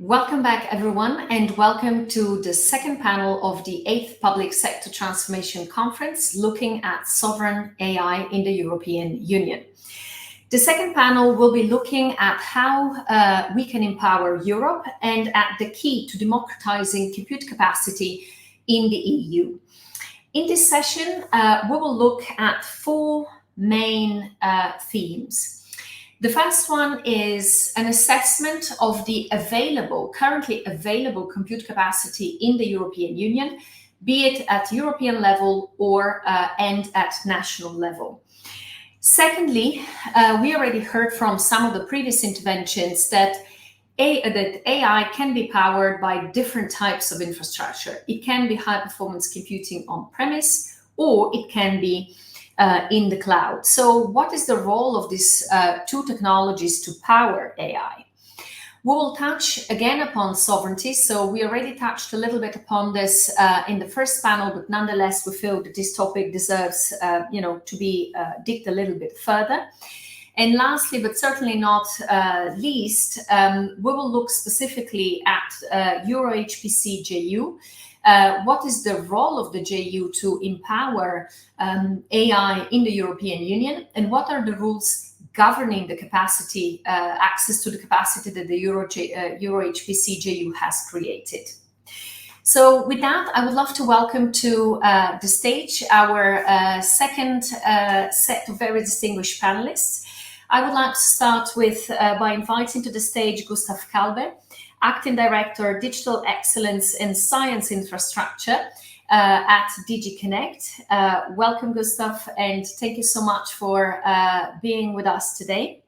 Welcome back, everyone, and welcome to the second panel of the 8th Public Sector Transformation Conference, looking at sovereign AI in the European Union. The second panel will be looking at how we can empower Europe and at the key to democratizing compute capacity in the EU. In this session, we will look at four main themes. The first one is an assessment of the currently available compute capacity in the European Union, be it at European level or and at national level. Secondly, we already heard from some of the previous interventions that AI can be powered by different types of infrastructure. It can be high-performance computing on-premise, or it can be in the cloud. So what is the role of these two technologies to power AI? We will touch again upon sovereignty. So we already touched a little bit upon this in the first panel, but nonetheless, we feel that this topic deserves to be digged a little bit further. And lastly, but certainly not least, we will look specifically at EuroHPC JU. What is the role of the JU to empower AI in the European Union, and what are the rules governing the capacity, access to the capacity that the EuroHPC JU has created? So with that, I would love to welcome to the stage our second set of very distinguished panelists. I would like to start with by inviting to the stage Gustav Kalbe, Acting Director, Digital Excellence and Science Infrastructure at DG Connect. Welcome, Gustav, and thank you so much for being with us today.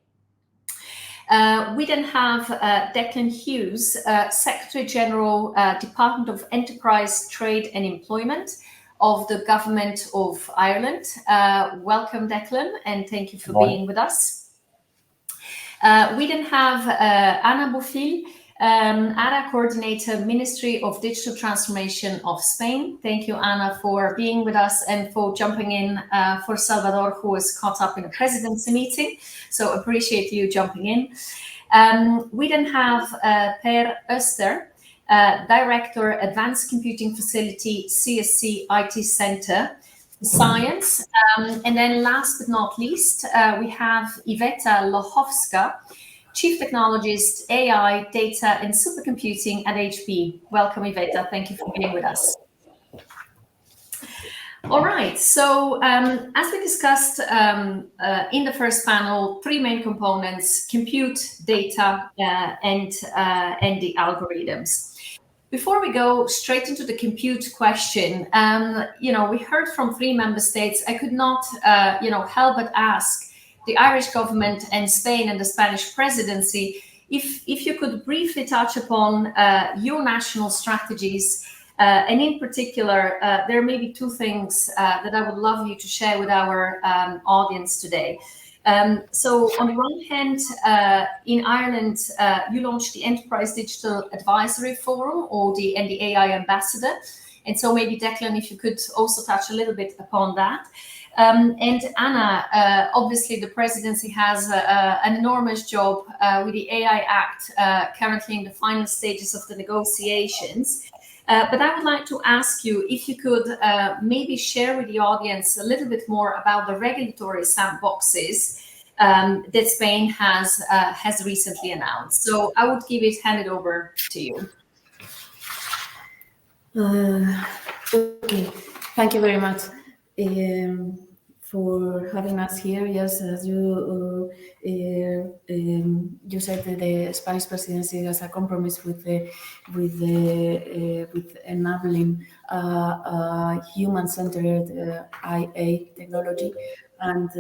We then have Declan Hughes, Secretary General, Department of Enterprise, Trade and Employment of the Government of Ireland. Welcome, Declan, and thank you for being with us. We then have Ana Bofill, ARA Coordinator, Ministry of Digital Transformation of Spain. Thank you, Ana, for being with us and for jumping in for Salvador, who is caught up in a presidency meeting. So appreciate you jumping in. We then have Per Öster, Director, Advanced Computing Facility, CSC IT Center, Science. And then last but not least, we have Iveta Lochowska, Chief Technologist, AI, Data and Supercomputing at HP. Welcome, Iveta. Thank you for being with us. All right, so as we discussed in the first panel, three main components: compute, data, and the algorithms. Before we go straight into the compute question, we heard from three member states. I could not, help but ask the Irish government and Spain and the Spanish presidency if you could briefly touch upon your national strategies, and in particular, there may be two things that I would love you to share with our audience today. So on the one hand, in Ireland, you launched the Enterprise Digital Advisory Forum and the AI Ambassador. And so maybe, Declan, if you could also touch a little bit upon that. And Ana, obviously the presidency has an enormous job with the AI Act currently in the final stages of the negotiations. But I would like to ask you if you could maybe share with the audience a little bit more about the regulatory sandboxes that Spain has recently announced. So I would hand it over to you. Okay, thank you very much for having us here. Yes, as you said, that the Spanish presidency has a compromise with enabling human-centered IA technology, and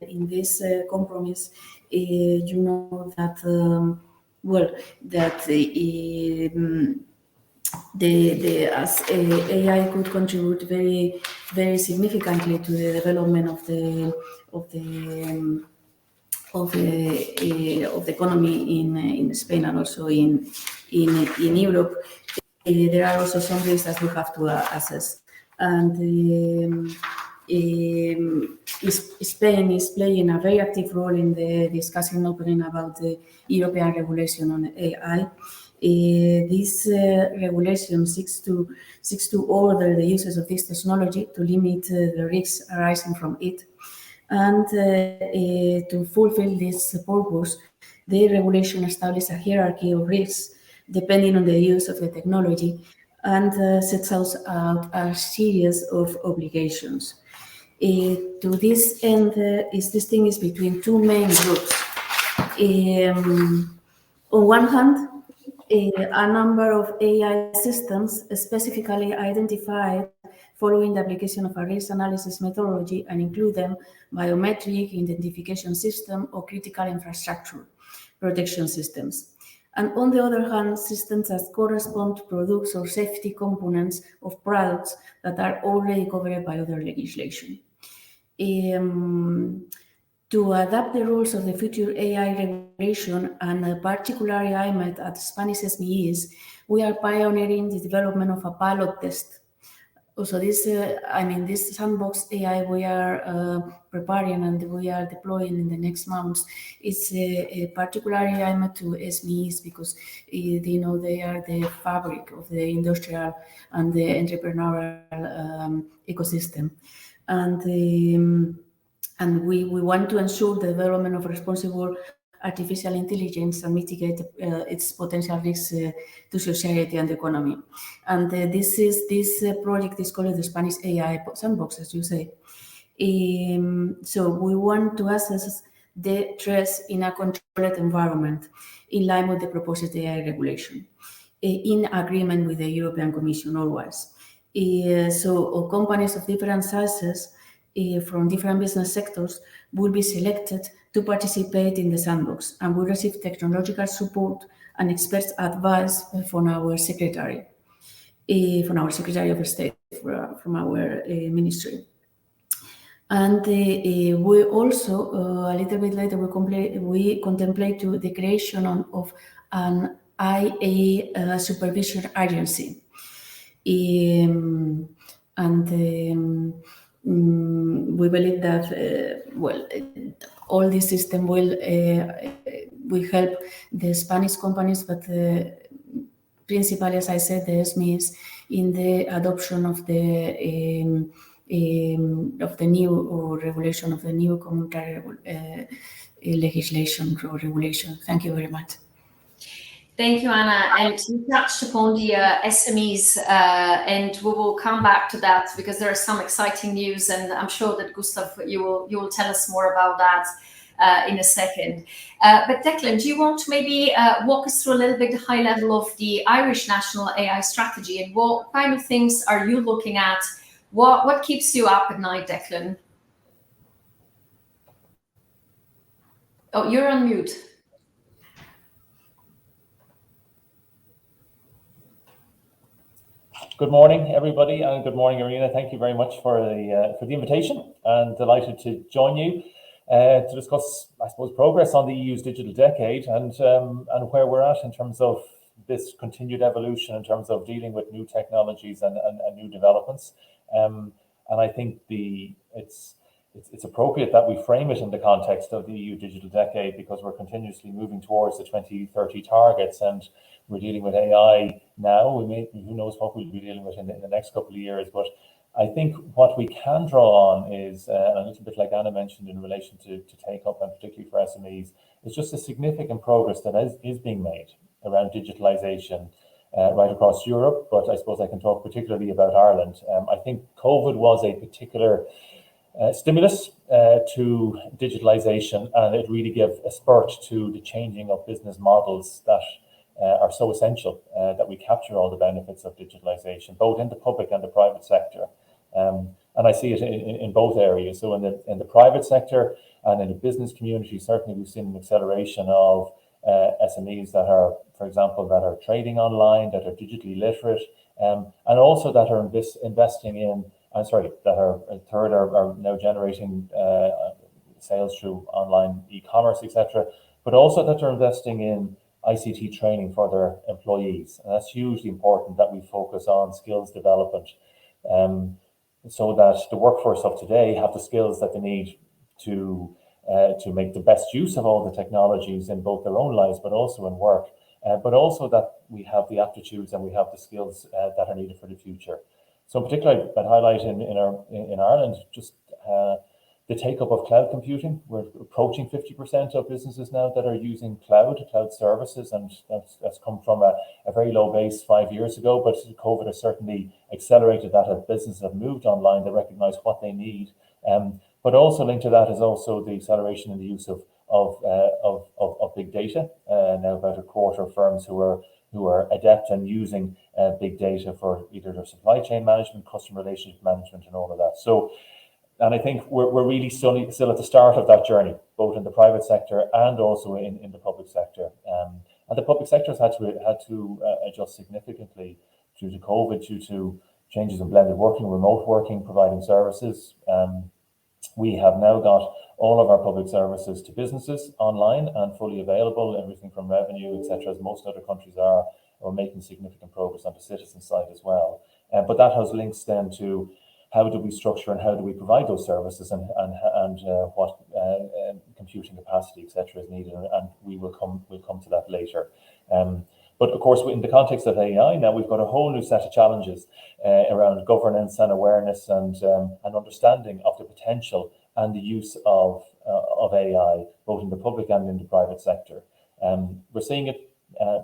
in this compromise, you know that as AI could contribute very, very significantly to the development of the economy in Spain and also in Europe. There are also some risks that we have to assess, and Spain is playing a very active role in the discussion opening about the European regulation on AI. This regulation seeks to order the uses of this technology to limit the risks arising from it. And to fulfill this purpose, the regulation establishes a hierarchy of risks depending on the use of the technology and sets out a series of obligations. To this end, is distinguished between two main groups. On one hand, a number of AI systems specifically identified following the application of a risk analysis methodology and include them biometric identification system or critical infrastructure protection systems. And on the other hand, systems that correspond to products or safety components of products that are already covered by other legislation. To adapt the rules of the future AI regulation, and particularly aimed at Spanish SMEs, we are pioneering the development of a pilot test. Also, this sandbox AI we are preparing and we are deploying in the next months is particularly aimed to SMEs because they are the fabric of the industrial and the entrepreneurial ecosystem. And we want to ensure the development of responsible artificial intelligence and mitigate its potential risks to society and the economy. And this project is called the Spanish AI Sandbox, as you say. So we want to assess the threats in a controlled environment in line with the proposed AI regulation, in agreement with the European Commission always. So companies of different sizes from different business sectors will be selected to participate in the sandbox and will receive technological support and experts advice from our secretary of state, from our ministry. And we also, a little bit later, we contemplate the creation of an IA supervision agency. We believe that all this system will help the Spanish companies, but principally, as I said, the SMEs in the adoption of the new regulation, of the new communitary legislation or regulation. Thank you very much. Thank you, Ana. And you touched upon the SMEs, and we will come back to that because there is some exciting news, and I'm sure that Gustav, you will tell us more about that in a second. But Declan, do you want to maybe walk us through a little bit the high level of the Irish National AI Strategy, and what kind of things are you looking at? What keeps you up at night, Declan? Oh, you're on mute. Good morning, everybody, and good morning, Irina. Thank you very much for the invitation, and delighted to join you to discuss, I suppose, progress on the EU's digital decade and where we're at in terms of this continued evolution in terms of dealing with new technologies and new developments. And I think it's appropriate that we frame it in the context of the EU digital decade because we're continuously moving towards the 2030 targets, and we're dealing with AI now. Who knows what we'll be dealing with in the next couple of years. But I think what we can draw on is, a little bit like Ana mentioned in relation to take up, and particularly for SMEs, is just a significant progress that is being made around digitalization right across Europe. But I suppose I can talk particularly about Ireland. I think COVID was a particular stimulus to digitalization, and it really gave a spurt to the changing of business models that are so essential that we capture all the benefits of digitalization, both in the public and the private sector. And I see it in both areas. So in the private sector and in the business community, certainly we've seen an acceleration of SMEs that are, for example, that are trading online, that are digitally literate, and also that are investing in, that are now generating sales through online e-commerce, etc., but also that are investing in ICT training for their employees. And that's hugely important that we focus on skills development so that the workforce of today have the skills that they need to make the best use of all the technologies in both their own lives, but also in work. but also that we have the aptitudes and we have the skills that are needed for the future. So in particular, I'd highlight in Ireland just the take-up of cloud computing. We're approaching 50% of businesses now that are using cloud services, and that's come from a very low base 5 years ago, but COVID has certainly accelerated that as businesses have moved online. They recognize what they need. But also linked to that is also the acceleration in the use of big data. Now about a quarter of firms who are adept and using big data for either their supply chain management, customer relationship management, and all of that. So, and I think we're really still at the start of that journey, both in the private sector and also in the public sector. And the public sector has had to adjust significantly due to COVID, due to changes in blended working, remote working, providing services. We have now got all of our public services to businesses online and fully available, everything from revenue, etc., as most other countries are. We're making significant progress on the citizen side as well. But that has links then to how do we structure and how do we provide those services, and what computing capacity, etc., is needed, and we'll come to that later. But of course, in the context of AI, now we've got a whole new set of challenges around governance and awareness and understanding of the potential and the use of AI, both in the public and in the private sector. We're seeing it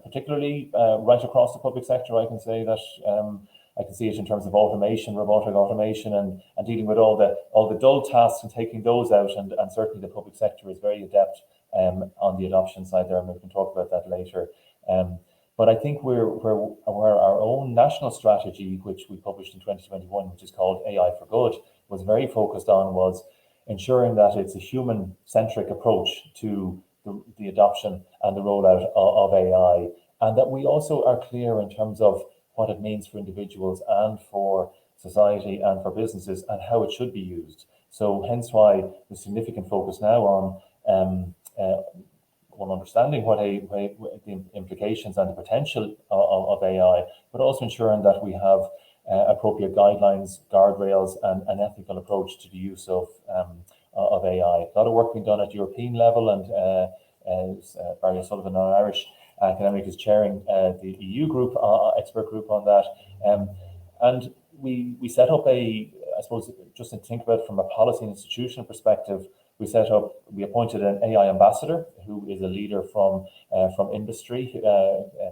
particularly right across the public sector. I can say that I can see it in terms of automation, robotic automation, and dealing with all the dull tasks and taking those out. And certainly the public sector is very adept on the adoption side there, and we can talk about that later. But I think where our own national strategy, which we published in 2021, which is called AI for Good, was very focused on was ensuring that it's a human-centric approach to the adoption and the rollout of AI, and that we also are clear in terms of what it means for individuals and for society and for businesses and how it should be used. So hence why the significant focus now on understanding what the implications and the potential of AI, but also ensuring that we have appropriate guidelines, guardrails, and an ethical approach to the use of AI. A lot of work being done at European level, and Barry O'Sullivan, an Irish academic, is chairing the EU group, expert group on that. And we set up I suppose, just to think about it from a policy and institutional perspective, we appointed an AI ambassador who is a leader from industry,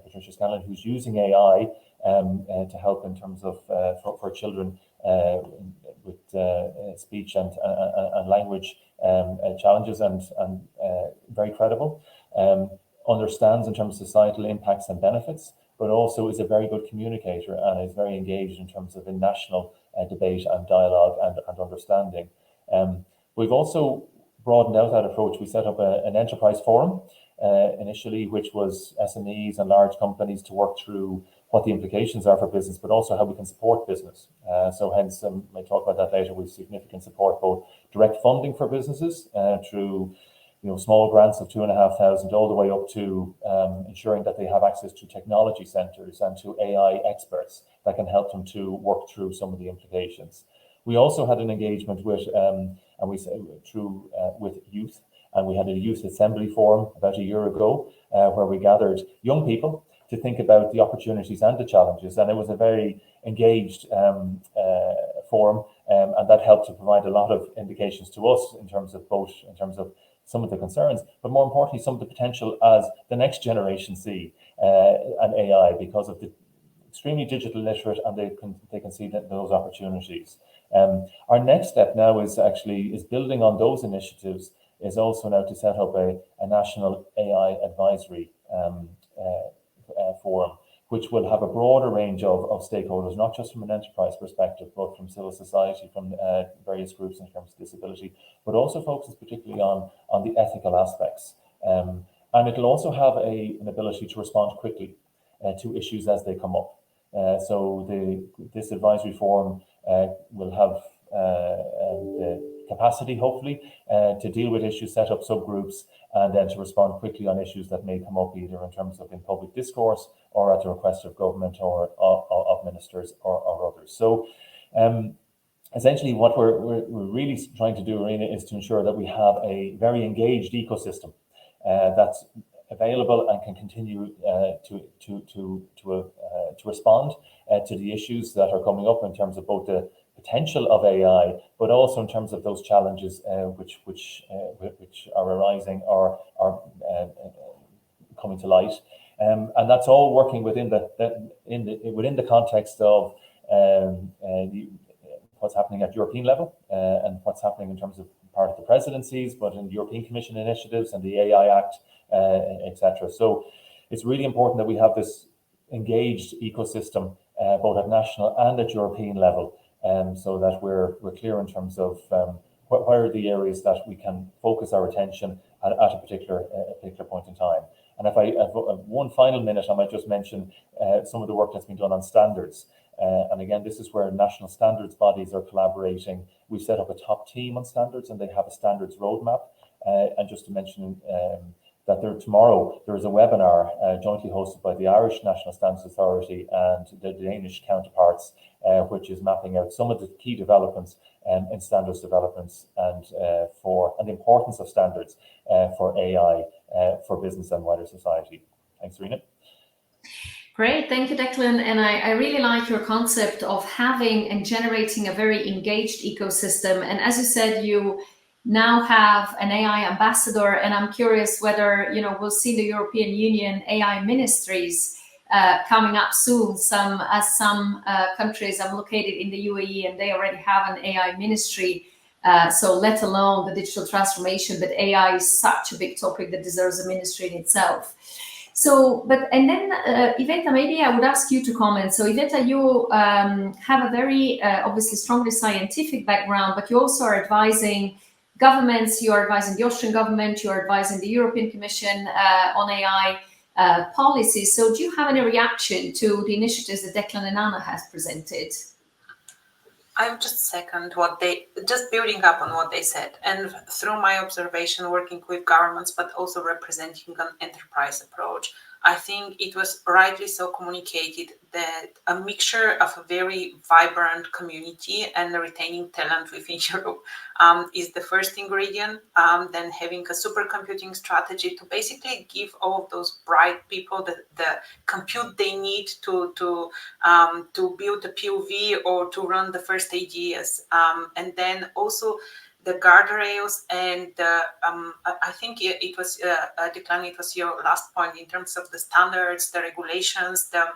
Patricia Scanlon, who's using AI to help in terms of for children with speech and language challenges, and very credible. Understands in terms of societal impacts and benefits, but also is a very good communicator and is very engaged in terms of national debate and dialogue and understanding. We've also broadened out that approach. We set up an enterprise forum initially, which was SMEs and large companies to work through what the implications are for business, but also how we can support business. So hence, I may talk about that later, with significant support, both direct funding for businesses through small grants of 2,500 all the way up to ensuring that they have access to technology centres and to AI experts that can help them to work through some of the implications. We also had an engagement with with youth, and we had a youth assembly forum about a year ago where we gathered young people to think about the opportunities and the challenges, and it was a very engaged forum, and that helped to provide a lot of indications to us in terms of some of the concerns, but more importantly, some of the potential as the next generation see and AI, because of the extremely digital literate, and they can see those opportunities. Our next step now is building on those initiatives, is also now to set up a national AI advisory forum, which will have a broader range of stakeholders, not just from an enterprise perspective, but from civil society, from various groups in terms of disability, but also focuses particularly on the ethical aspects. And it'll also have an ability to respond quickly to issues as they come up. So this advisory forum will have the capacity, hopefully, to deal with issues, set up subgroups, and then to respond quickly on issues that may come up either in terms of in public discourse or at the request of government or of ministers or others. So essentially what we're really trying to do, Irina, is to ensure that we have a very engaged ecosystem that's available and can continue to respond to the issues that are coming up in terms of both the potential of AI, but also in terms of those challenges which are arising or are coming to light, and that's all working within the context of what's happening at European level and what's happening in terms of part of the presidencies, but in European Commission initiatives and the AI Act, etc. So it's really important that we have this engaged ecosystem both at national and at European level, so that we're clear in terms of where are the areas that we can focus our attention at a particular point in time. And if I have one final minute, I might just mention some of the work that's been done on standards. And again, this is where national standards bodies are collaborating. We've set up a top team on standards, and they have a standards roadmap. And just to mention that tomorrow there is a webinar jointly hosted by the Irish National Standards Authority and the Danish counterparts, which is mapping out some of the key developments in standards developments and the importance of standards for AI for business and wider society. Thanks, Rena. Great, thank you, Declan. And I really like your concept of having and generating a very engaged ecosystem. And as you said, you now have an AI ambassador, and I'm curious whether we'll see the European Union AI ministries coming up soon. Some countries, I'm located in the UAE, and they already have an AI ministry. So let alone the digital transformation, but AI is such a big topic that deserves a ministry in itself. So, and then Iveta, maybe I would ask you to comment. So Iveta, you have a very obviously strongly scientific background, but you also are advising governments, you are advising the Austrian government, you are advising the European Commission on AI policies. So do you have any reaction to the initiatives that Declan and Anna has presented? I would just second just building up on what they said. And through my observation working with governments, but also representing an enterprise approach, I think it was rightly so communicated that a mixture of a very vibrant community and retaining talent within Europe is the first ingredient. Then having a supercomputing strategy to basically give all of those bright people the compute they need to build a POV or to run the first ideas. And then also the guardrails and I think it was Declan, it was your last point in terms of the standards, the regulations, the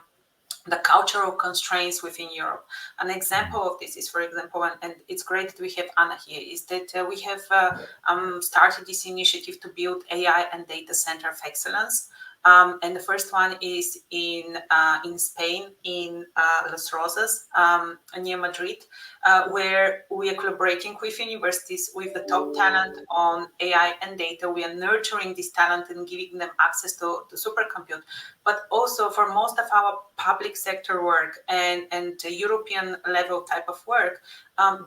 cultural constraints within Europe. An example of this is, for example, and it's great that we have Anna here, is that we have started this initiative to build AI and data center of excellence. And the first one is in Spain, in Los Rosas, near Madrid, where we are collaborating with universities, with the top talent on AI and data. We are nurturing this talent and giving them access to supercompute. But also for most of our public sector work and European level type of work,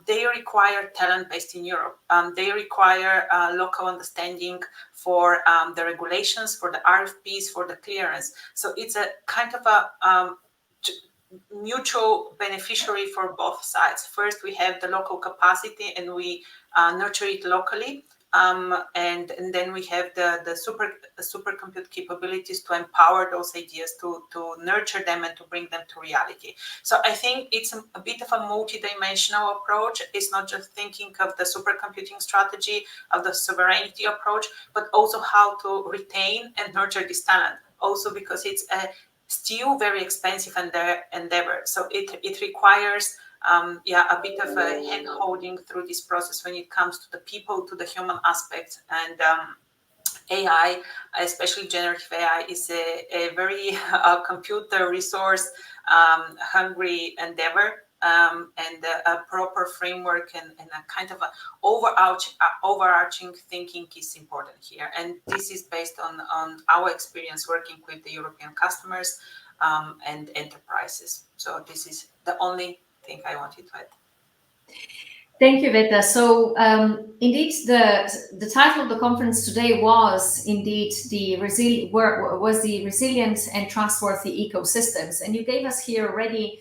they require talent based in Europe. They require local understanding for the regulations, for the RFPs, for the clearance. So it's a kind of a mutual beneficiary for both sides. First, we have the local capacity and we nurture it locally. And then we have the supercompute capabilities to empower those ideas, to nurture them and to bring them to reality. So I think it's a bit of a multidimensional approach. It's not just thinking of the supercomputing strategy, of the sovereignty approach, but also how to retain and nurture this talent. Also because it's still very expensive endeavor. So it requires a bit of a hand-holding through this process when it comes to the people, to the human aspects. And AI, especially generative AI, is a very computer resource hungry endeavor. And a proper framework and a kind of a overarching thinking is important here. And this is based on our experience working with the European customers and enterprises. So this is the only thing I wanted to add. Thank you, Iveta. So indeed, the title of the conference today was indeed the resilient and trustworthy ecosystems. And you gave us here already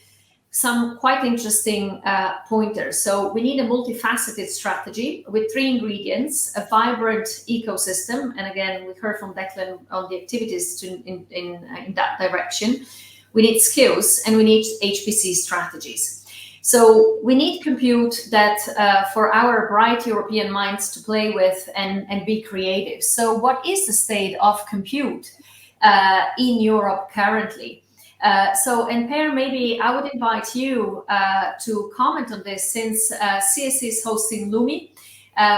some quite interesting pointers. So we need a multifaceted strategy with 3 ingredients: a vibrant ecosystem, and again, we heard from Declan on the activities in that direction. We need skills, and we need HPC strategies. So we need compute that for our bright European minds to play with and be creative. So what is the state of compute in Europe currently? And Per, maybe I would invite you to comment on this, since CSC is hosting LUMI,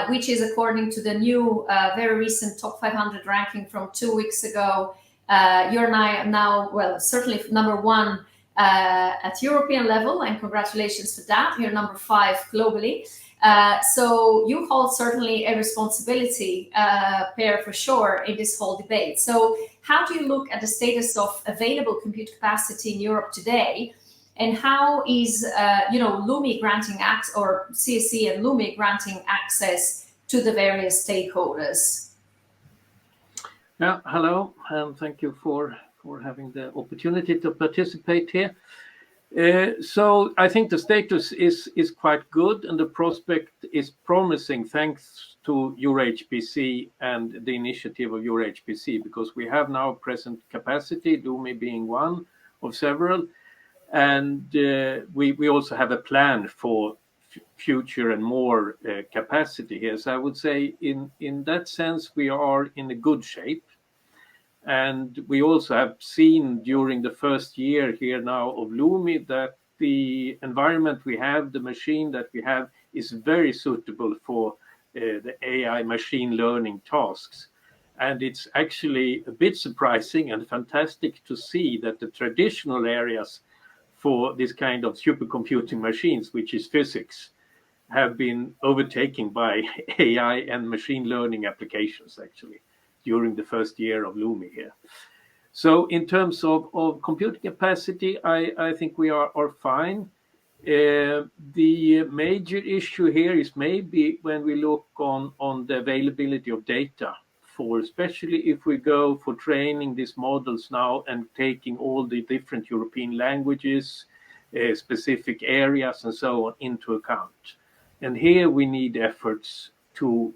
which is according to the new, very recent top 500 ranking from 2 weeks ago. You're now, well, certainly number 1 at European level, and congratulations for that. You're number 5 globally. So you hold certainly a responsibility, Per, for sure, in this whole debate. So how do you look at the status of available compute capacity in Europe today, and how is LUMI granting access, or CSC and LUMI granting access to the various stakeholders? Yeah, hello, and thank you for having the opportunity to participate here. So I think the status is quite good, and the prospect is promising thanks to EuroHPC and the initiative of EuroHPC, because we have now present capacity, LUMI being one of several, and we also have a plan for future and more capacity here. So I would say in that sense we are in a good shape. And we also have seen during the first year here now of LUMI that the environment we have, the machine that we have, is very suitable for the AI machine learning tasks. And it's actually a bit surprising and fantastic to see that the traditional areas for this kind of supercomputing machines, which is physics, have been overtaken by AI and machine learning applications, actually, during the first year of LUMI here. So in terms of computing capacity, I think we are fine. The major issue here is maybe when we look on the availability of data, for especially if we go for training these models now and taking all the different European languages, specific areas and so on into account. And here we need efforts to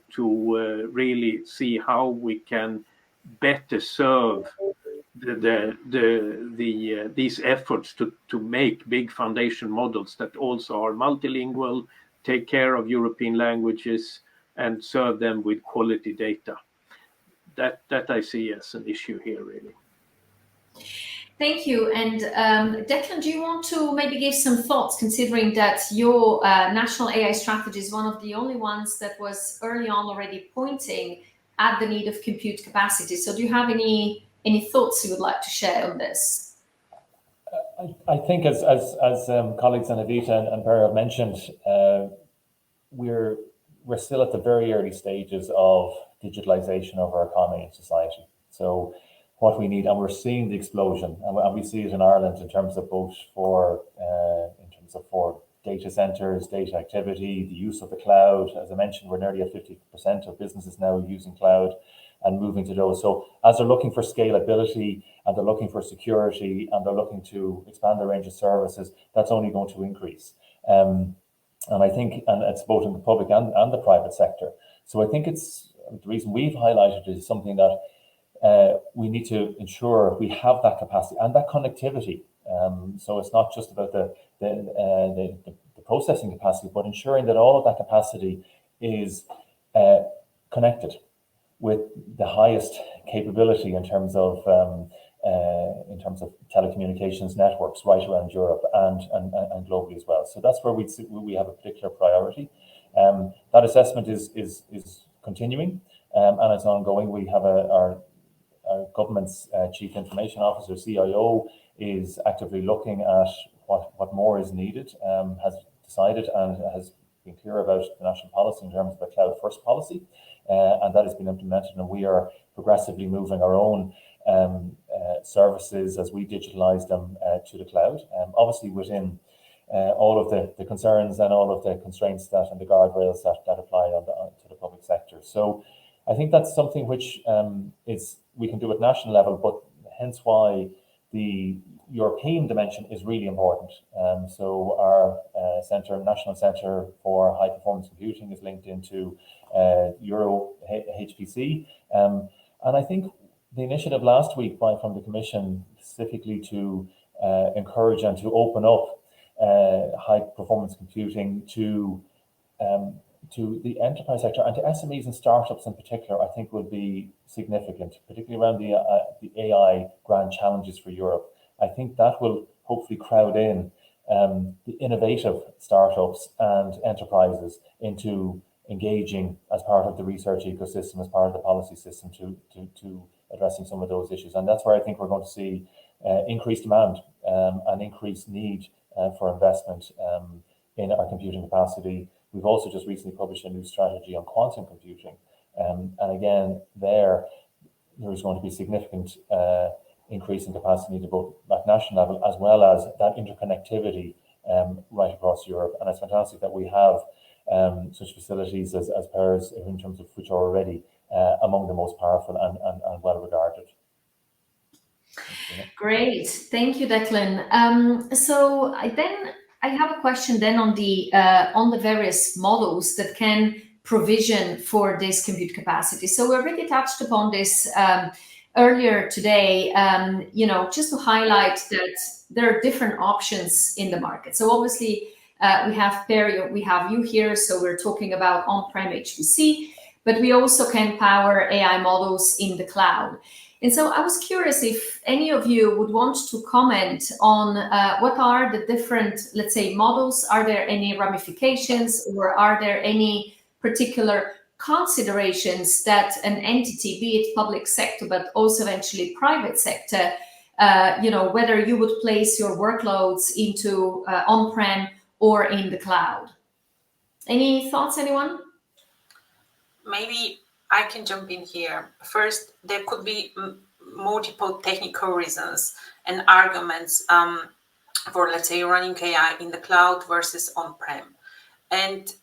really see how we can better serve these efforts to make big foundation models that also are multilingual, take care of European languages, and serve them with quality data. That I see as an issue here, really. Thank you. And Declan, do you want to maybe give some thoughts, considering that your national AI strategy is one of the only ones that was early on already pointing at the need of compute capacity? So do you have any thoughts you would like to share on this? I think as colleagues Anahita and Per have mentioned, we're still at the very early stages of digitalization of our economy and society. So what we need, and we're seeing the explosion, and we see it in Ireland in terms of both for data centers, data activity, the use of the cloud. As I mentioned, we're nearly at 50% of businesses now using cloud and moving to those. So as they're looking for scalability, and they're looking for security, and they're looking to expand the range of services, that's only going to increase. And I think, and it's both in the public and the private sector. So I think it's the reason we've highlighted it is something that we need to ensure we have that capacity and that connectivity. So it's not just about the processing capacity, but ensuring that all of that capacity is connected with the highest capability in terms of telecommunications networks right around Europe and globally as well. So that's where we have a particular priority. That assessment is continuing and it's ongoing. We have our government's Chief Information Officer, CIO, is actively looking at what more is needed, has decided and has been clear about the national policy in terms of a cloud first policy, and that has been implemented, and we are progressively moving our own services as we digitalize them to the cloud, obviously within all of the concerns and all of the constraints and the guardrails that apply to the public sector. So I think that's something which we can do at national level, but hence why the European dimension is really important. So our National Centre for High Performance Computing is linked into Euro HPC. And I think the initiative last week from the Commission specifically to encourage and to open up high performance computing to the enterprise sector and to SMEs and startups in particular, I think would be significant, particularly around the AI grand challenges for Europe. I think that will hopefully crowd in the innovative startups and enterprises into engaging as part of the research ecosystem, as part of the policy system to addressing some of those issues. And that's where I think we're going to see increased demand and increased need for investment in our computing capacity. We've also just recently published a new strategy on quantum computing. And again, there is going to be significant increase in capacity needed both at national level as well as that interconnectivity right across Europe. And it's fantastic that we have such facilities as PERS in terms of which are already among the most powerful and well regarded. Great, thank you, Declan. So I have a question then on the various models that can provision for this compute capacity. So we already touched upon this earlier today, just to highlight that there are different options in the market. So obviously we have PER, we have you here, so we're talking about on-prem HPC, but we also can power AI models in the cloud. And so I was curious if any of you would want to comment on what are the different, let's say, models. Are there any ramifications, or are there any particular considerations that an entity, be it public sector, but also eventually private sector, whether you would place your workloads into on-prem or in the cloud? Any thoughts, anyone? Maybe I can jump in here. First, there could be multiple technical reasons and arguments for, let's say, running AI in the cloud versus on-prem. And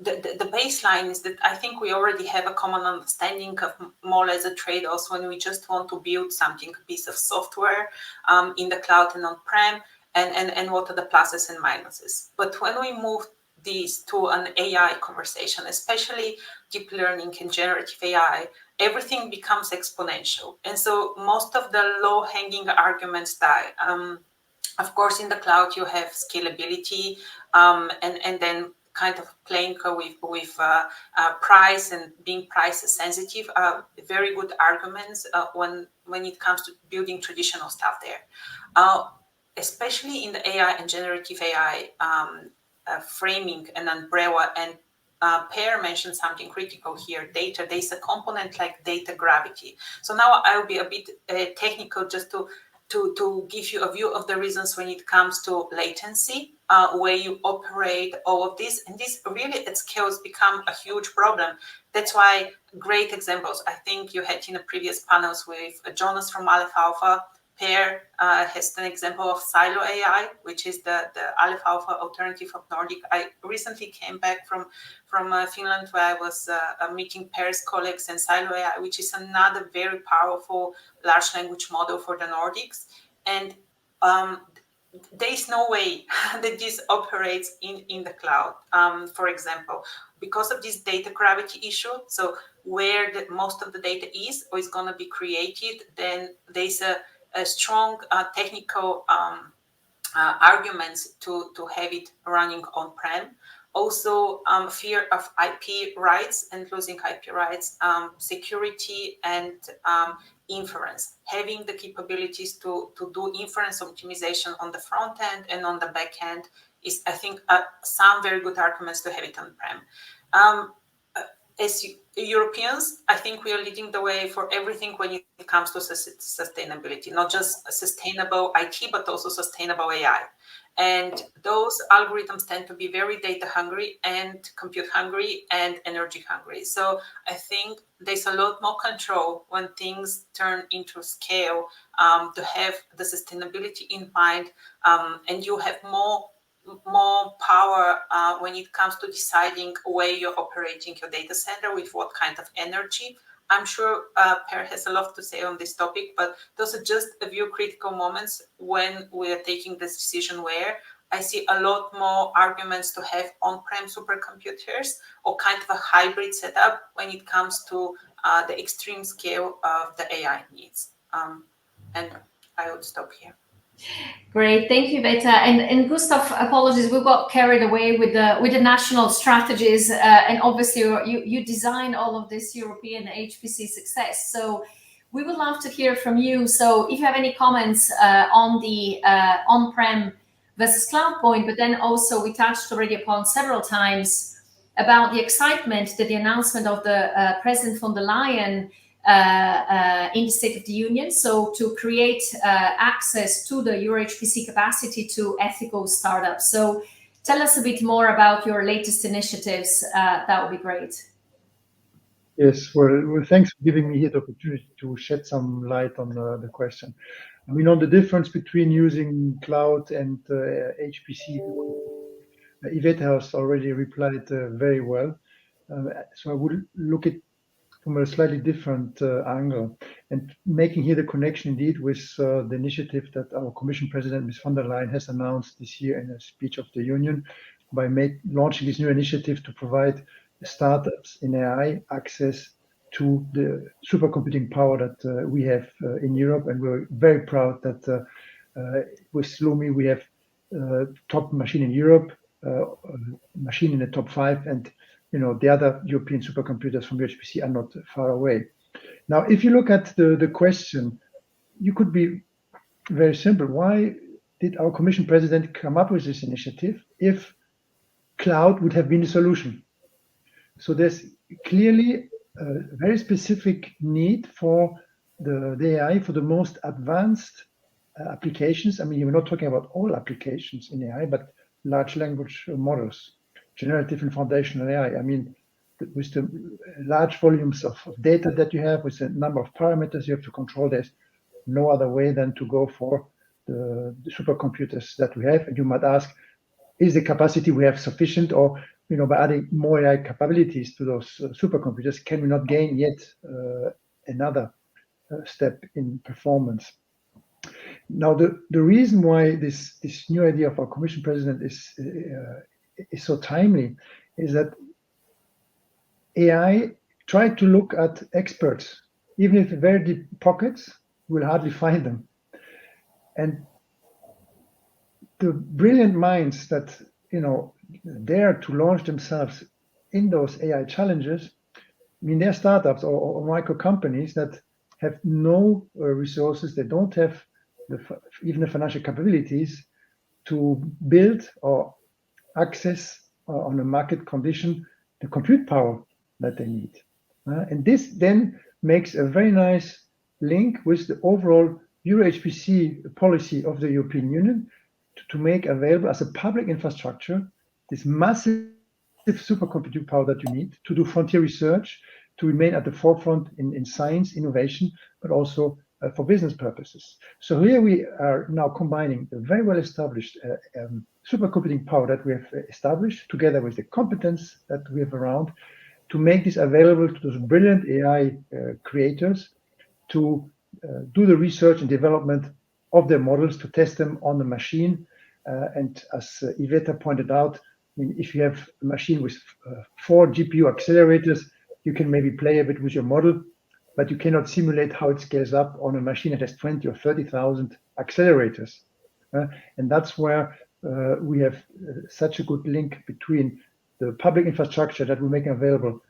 the baseline is that I think we already have a common understanding of more or less the trade-offs when we just want to build something, a piece of software in the cloud and on-prem, and what are the pluses and minuses. But when we move these to an AI conversation, especially deep learning and generative AI, everything becomes exponential. And so most of the low-hanging arguments die. Of course, in the cloud, you have scalability and then kind of playing with price and being price sensitive are very good arguments when it comes to building traditional stuff there. Especially in the AI and generative AI framing and umbrella, and Per mentioned something critical here, data. There's a component like data gravity. So now I'll be a bit technical just to give you a view of the reasons when it comes to latency, where you operate all of this. And this really at scales become a huge problem. That's why great examples, I think you had in the previous panels with Jonas from Aleph Alpha. Per has an example of Silo AI, which is the Aleph Alpha alternative of Nordic. I recently came back from Finland, where I was meeting Per's colleagues, and Silo AI, which is another very powerful large language model for the Nordics. And there is no way that this operates in the cloud, for example, because of this data gravity issue. So where most of the data is or is going to be created, then there's a strong technical arguments to have it running on-prem. Also, fear of IP rights and losing IP rights, security, and inference. Having the capabilities to do inference optimization on the front end and on the back end is, I think, some very good arguments to have it on-prem. As Europeans, I think we are leading the way for everything when it comes to sustainability, not just sustainable IT, but also sustainable AI. And those algorithms tend to be very data hungry and compute hungry and energy hungry. So I think there's a lot more control when things turn into scale, to have the sustainability in mind, and you have more power when it comes to deciding where you're operating your data center, with what kind of energy, I'm sure Per has a lot to say on this topic, but those are just a few critical moments when we are taking this decision where I see a lot more arguments to have on-prem supercomputers or kind of a hybrid setup when it comes to the extreme scale of the AI needs. And I would stop here. Great, thank you, Iveta. And Gustav, apologies, we got carried away with the national strategies, and obviously you design all of this European HPC success. So we would love to hear from you. So if you have any comments on the on-prem versus cloud point, but then also we touched already upon several times about the excitement that the announcement of the President von der Leyen in the State of the Union, so to create access to the EuroHPC capacity to ethical startups. So tell us a bit more about your latest initiatives. That would be great. Yes, well, thanks for giving me here the opportunity to shed some light on the question. I mean, on the difference between using cloud and HPC, Iveta has already replied very well. So I would look at from a slightly different angle and making here the connection indeed with the initiative that our Commission President, Ms. von der Leyen, has announced this year in a speech of the Union by launching this new initiative to provide startups in AI access to the supercomputing power that we have in Europe. And we're very proud that with Lumi we have top machine in Europe, machine in the top 5, and the other European supercomputers from HPC are not far away. Now, if you look at the question, you could be very simple. Why did our Commission President come up with this initiative if cloud would have been the solution? So there's clearly a very specific need for the AI, for the most advanced applications. I mean, we're not talking about all applications in AI, but large language models, generative and foundational AI. I mean, with the large volumes of data that you have, with the number of parameters you have to control, there's no other way than to go for the supercomputers that we have. And you might ask, is the capacity we have sufficient, or by adding more AI capabilities to those supercomputers, can we not gain yet another step in performance? Now, the reason why this new idea of our Commission President is so timely is that AI tried to look at experts, even if very deep pockets, we'll hardly find them. And the brilliant minds that dare to launch themselves in those AI challenges, I mean, they're startups or micro companies that have no resources. They don't have even the financial capabilities to build or access on a market condition the compute power that they need. And this then makes a very nice link with the overall EuroHPC policy of the European Union to make available as a public infrastructure this massive supercomputing power that you need to do frontier research, to remain at the forefront in science, innovation, but also for business purposes. So here we are now combining the very well established supercomputing power that we have established together with the competence that we have around to make this available to those brilliant AI creators to do the research and development of their models, to test them on the machine. And as Iveta pointed out, I mean, if you have a machine with 4 GPU accelerators, you can maybe play a bit with your model, but you cannot simulate how it scales up on a machine that has 20 or 30,000 accelerators. And that's where we have such a good link between the public infrastructure that we're making available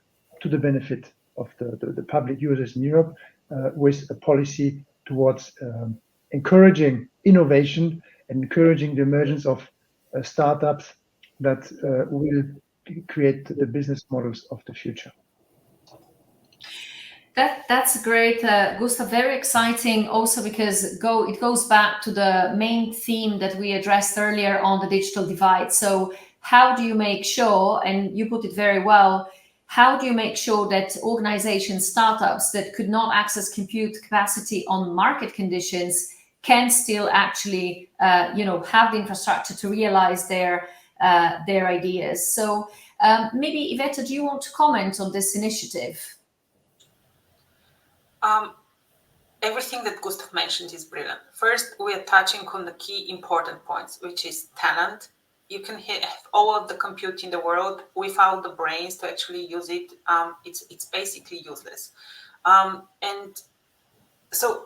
to the benefit of the public users in Europe with a policy towards encouraging innovation and encouraging the emergence of startups that will create the business models of the future. That's great, Gustav. Very exciting also because it goes back to the main theme that we addressed earlier on the digital divide. So how do you make sure, and you put it very well, how do you make sure that organizations, startups that could not access compute capacity on market conditions can still actually, have the infrastructure to realize their ideas? So maybe Iveta, do you want to comment on this initiative? Everything that Gustav mentioned is brilliant. First, we are touching on the key important points, which is talent. You can have all of the compute in the world without the brains to actually use it. It's basically useless. And so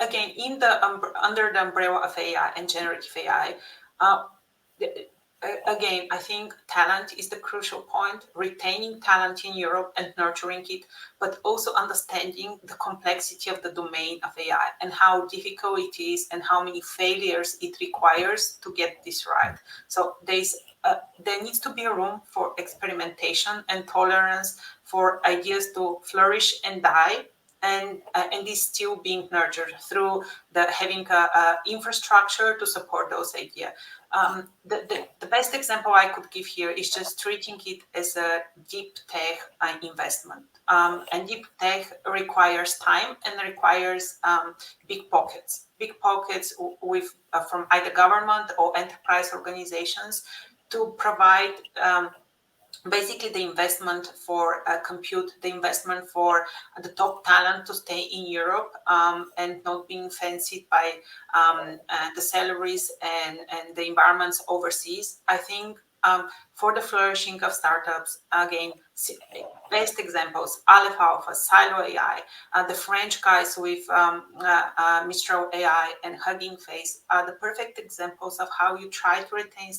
again, in the under the umbrella of AI and generative AI, again, I think talent is the crucial point, retaining talent in Europe and nurturing it, but also understanding the complexity of the domain of AI and how difficult it is and how many failures it requires to get this right. So there needs to be a room for experimentation and tolerance for ideas to flourish and die, and is still being nurtured through having a infrastructure to support those ideas. The best example I could give here is just treating it as a deep tech investment. And deep tech requires time and requires big pockets with from either government or enterprise organizations to provide basically the investment for compute, the investment for the top talent to stay in Europe and not being fancied by the salaries and the environments overseas. I think for the flourishing of startups, again, best examples, Aleph Alpha, Silo AI, the French guys with Mistral AI and Hugging Face are the perfect examples of how you try to retain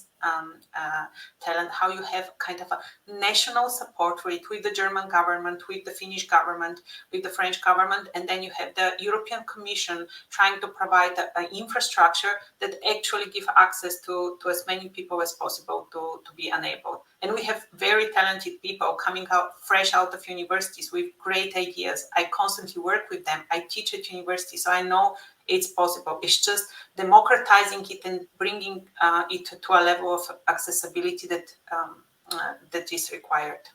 talent, how you have kind of a national support for it with the German government, with the Finnish government, with the French government, and then you have the European Commission trying to provide an infrastructure that actually give access to as many people as possible to be enabled. And we have very talented people coming out fresh out of universities with great ideas. I constantly work with them. I teach at university, so I know it's possible. It's just democratizing it and bringing it to a level of accessibility that is required.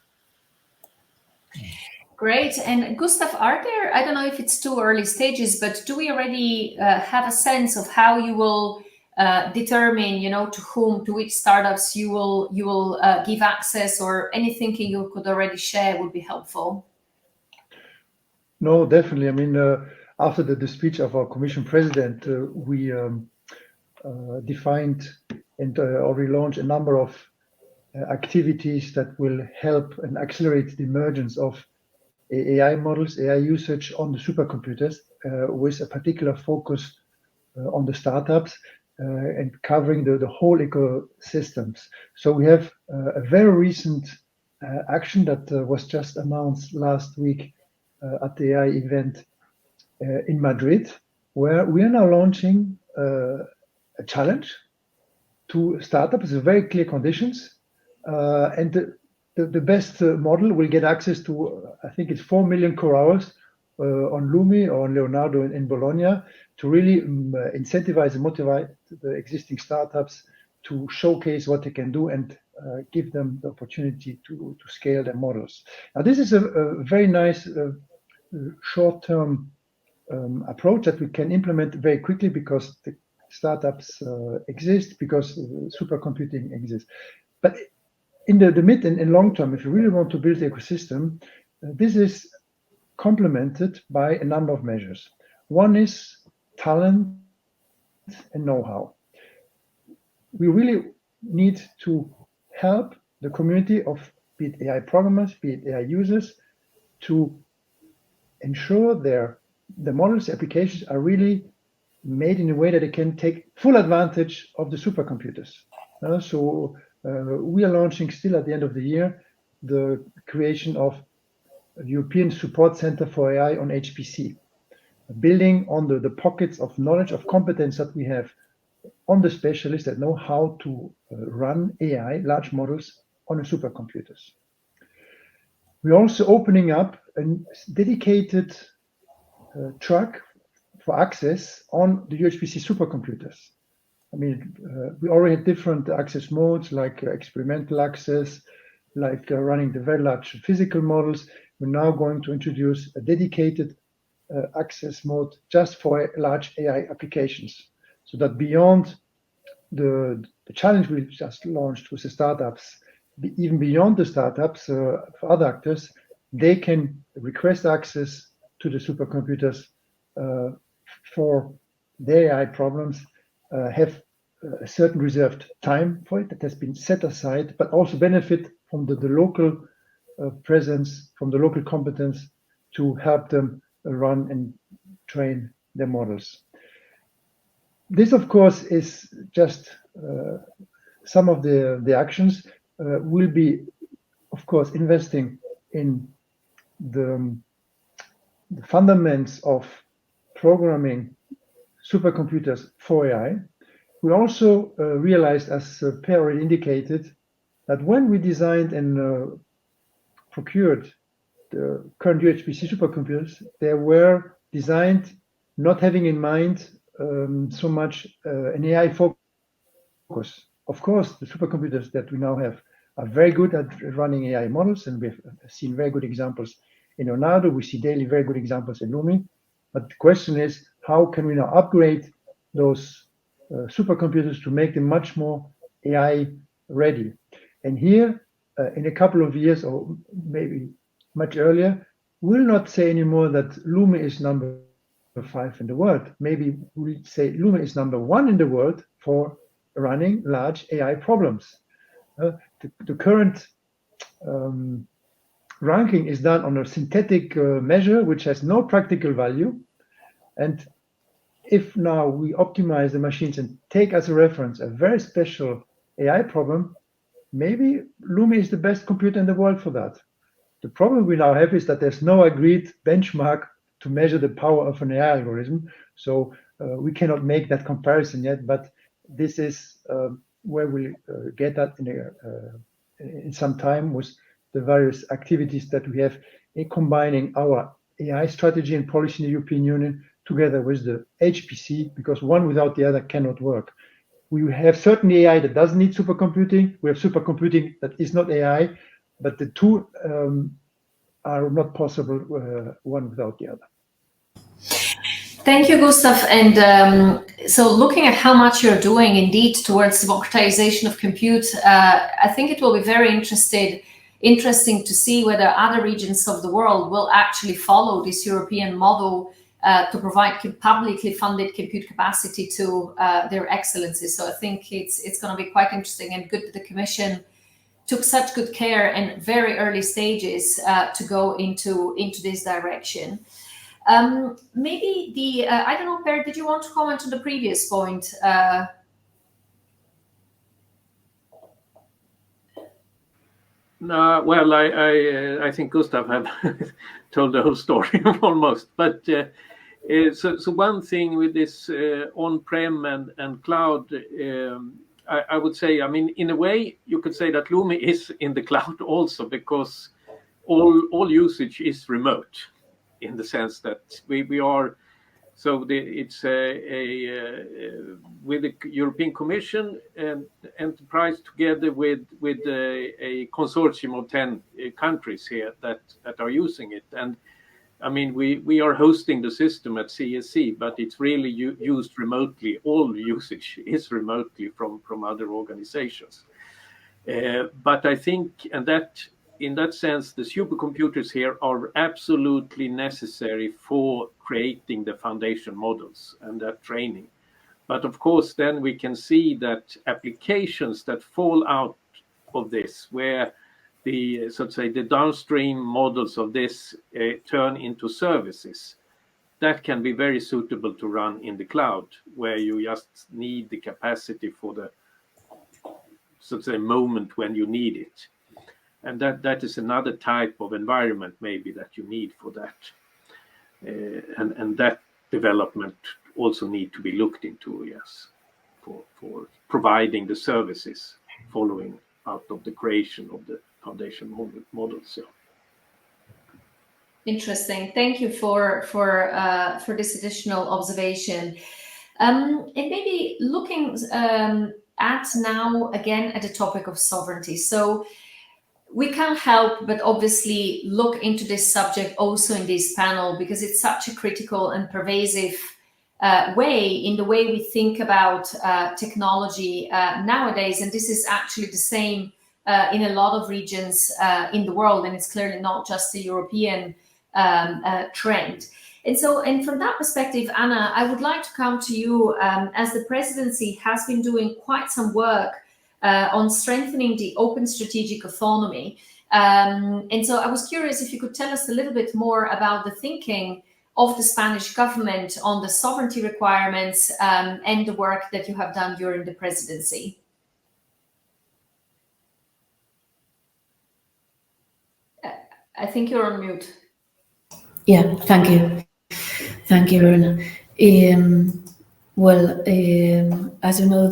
Great. And Gustav, are there, I don't know if it's too early stages, but do we already have a sense of how you will determine, to whom, to which startups you will give access, or anything you could already share would be helpful? No, definitely. I mean, after the speech of our Commission President, we defined and already launched a number of activities that will help and accelerate the emergence of AI models, AI usage on the supercomputers, with a particular focus on the startups and covering the whole ecosystems. So we have a very recent action that was just announced last week at the AI event in Madrid, where we are now launching a challenge to startups with very clear conditions. And the best model will get access to, I think it's 4 million core hours on Lumi or on Leonardo in Bologna to really incentivize and motivate the existing startups to showcase what they can do and give them the opportunity to scale their models. Now, this is a very nice short-term approach that we can implement very quickly because the startups exist, because supercomputing exists. But in the mid and long term, if you really want to build the ecosystem, this is complemented by a number of measures. One is talent and know-how. We really need to help the community of be it AI programmers, be it AI users, to ensure the models, applications are really made in a way that they can take full advantage of the supercomputers. So we are launching still at the end of the year the creation of a European Support Center for AI on HPC, building on the pockets of knowledge, of competence that we have on the specialists that know how to run AI, large models, on the supercomputers. We're also opening up a dedicated track for access on the UHPC supercomputers. I mean, we already have different access modes like experimental access, like running the very large physical models. We're now going to introduce a dedicated access mode just for large AI applications, so that beyond the challenge we just launched with the startups, even beyond the startups, for other actors, they can request access to the supercomputers for their AI problems have a certain reserved time for it that has been set aside, but also benefit from the local presence, from the local competence to help them run and train their models. This, of course, is just some of the actions. Will be, of course, investing in the fundamentals of programming supercomputers for AI. We also realized, as Per already indicated, that when we designed and procured the current UHPC supercomputers, they were designed not having in mind so much an AI focus. Of course, the supercomputers that we now have are very good at running AI models, and we've seen very good examples in Leonardo. We see daily very good examples in LUMI. But the question is, how can we now upgrade those supercomputers to make them much more AI ready? And here, in a couple of years, or maybe much earlier, we'll not say anymore that LUMI is number 5 in the world. Maybe we'll say LUMI is number 1 in the world for running large AI problems. The current ranking is done on a synthetic measure, which has no practical value. And if now we optimize the machines and take as a reference a very special AI problem, maybe LUMI is the best computer in the world for that. The problem we now have is that there's no agreed benchmark to measure the power of an AI algorithm. So we cannot make that comparison yet, but this is where we get that in some time with the various activities that we have in combining our AI strategy and policy in the European Union together with the HPC, because one without the other cannot work. We have certain AI that doesn't need supercomputing. We have supercomputing that is not AI, but the two are not possible one without the other. Thank you, Gustav. And so looking at how much you're doing indeed towards democratization of compute, I think it will be very interesting to see whether other regions of the world will actually follow this European model to provide publicly funded compute capacity to their excellencies. So I think it's going to be quite interesting and good that the Commission took such good care in very early stages to go into this direction. Maybe I don't know, Per, did you want to comment on the previous point? No, well, I think Gustav had told the whole story almost. But so one thing with this on-prem and cloud, I would say, I mean, in a way, you could say that LUMI is in the cloud also, because all usage is remote, in the sense that we are. So it's with the European Commission and enterprise together with a consortium of 10 countries here that are using it. And I mean, we are hosting the system at CSC, but it's really used remotely. All usage is remotely from other organizations. But I think, and that in that sense, the supercomputers here are absolutely necessary for creating the foundation models and that training. But of course, then we can see that applications that fall out of this, where the, so to say, the downstream models of this turn into services, that can be very suitable to run in the cloud, where you just need the capacity for the, so to say, moment when you need it. And that is another type of environment maybe that you need for that. And that development also need to be looked into, yes, for providing the services following out of the creation of the foundation models. Yeah. Interesting. Thank you for this additional observation. And maybe looking at now again at the topic of sovereignty. So we can't help but obviously look into this subject also in this panel, because it's such a critical and pervasive way in the way we think about technology nowadays. And this is actually the same in a lot of regions in the world. And it's clearly not just a European trend. And from that perspective, Anna, I would like to come to you, as the presidency has been doing quite some work on strengthening the open strategic autonomy. And so I was curious if you could tell us a little bit more about the thinking of the Spanish government on the sovereignty requirements and the work that you have done during the presidency. I think you're on mute. Yeah, thank you. Thank you, Lorena. As you know,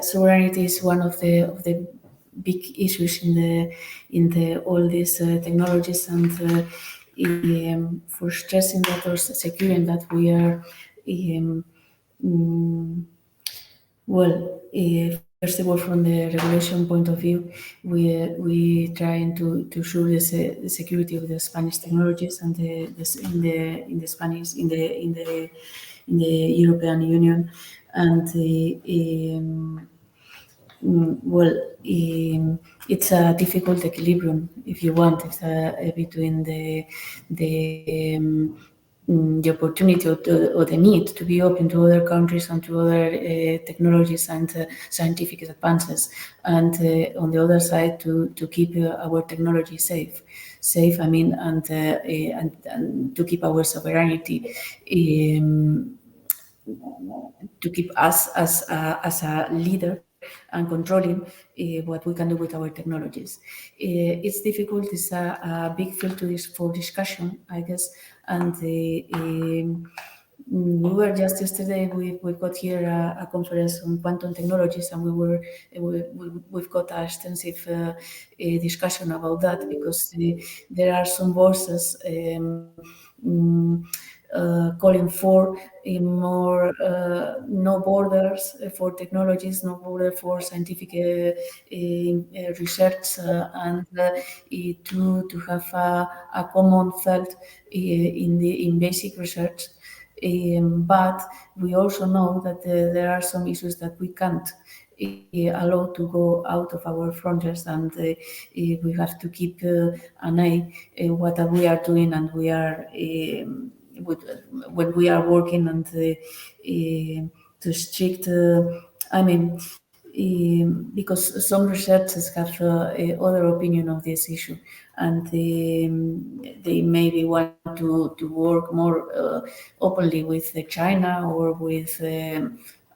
sovereignty is one of the big issues in all these technologies, and for stressing that or securing that we are first of all, from the regulation point of view, we trying to ensure the security of the Spanish technologies and in the European Union, and it's a difficult equilibrium, if you want, between the opportunity or the need to be open to other countries and to other technologies and scientific advances, and on the other side to keep our technology safe. I mean, and to keep our sovereignty, to keep us as a leader and controlling what we can do with our technologies. It's difficult. It's a big field for discussion, I guess. And we were just yesterday. We got here a conference on quantum technologies, and we've got an extensive discussion about that, because there are some voices calling for more no borders for technologies, no border for scientific research, and to have a common field in basic research. But we also know that there are some issues that we can't allow to go out of our frontiers, and we have to keep an eye what we are doing, and we are when we are working and to strict. I mean, because some researchers have other opinion of this issue, and they maybe want to work more openly with China or with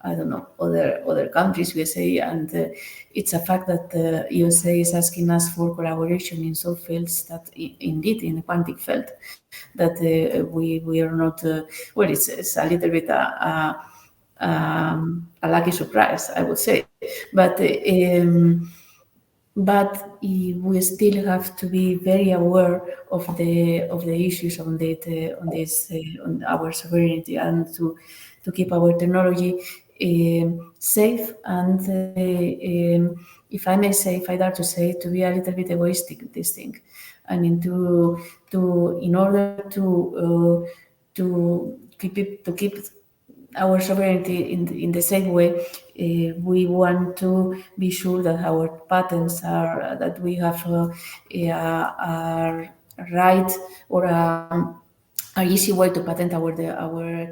I don't know, other countries, USA, and it's a fact that the USA is asking us for collaboration in some fields that, indeed, in the quantum field, that we are not. Well, it's a little bit a lucky surprise, I would say, but we still have to be very aware of the issues on our sovereignty, and to keep our technology safe, and if I may say, if I dare to say, to be a little bit egoistic with this thing. I mean, in order to keep our sovereignty in the same way, we want to be sure that our patents are, that we have a right or an easy way to patent our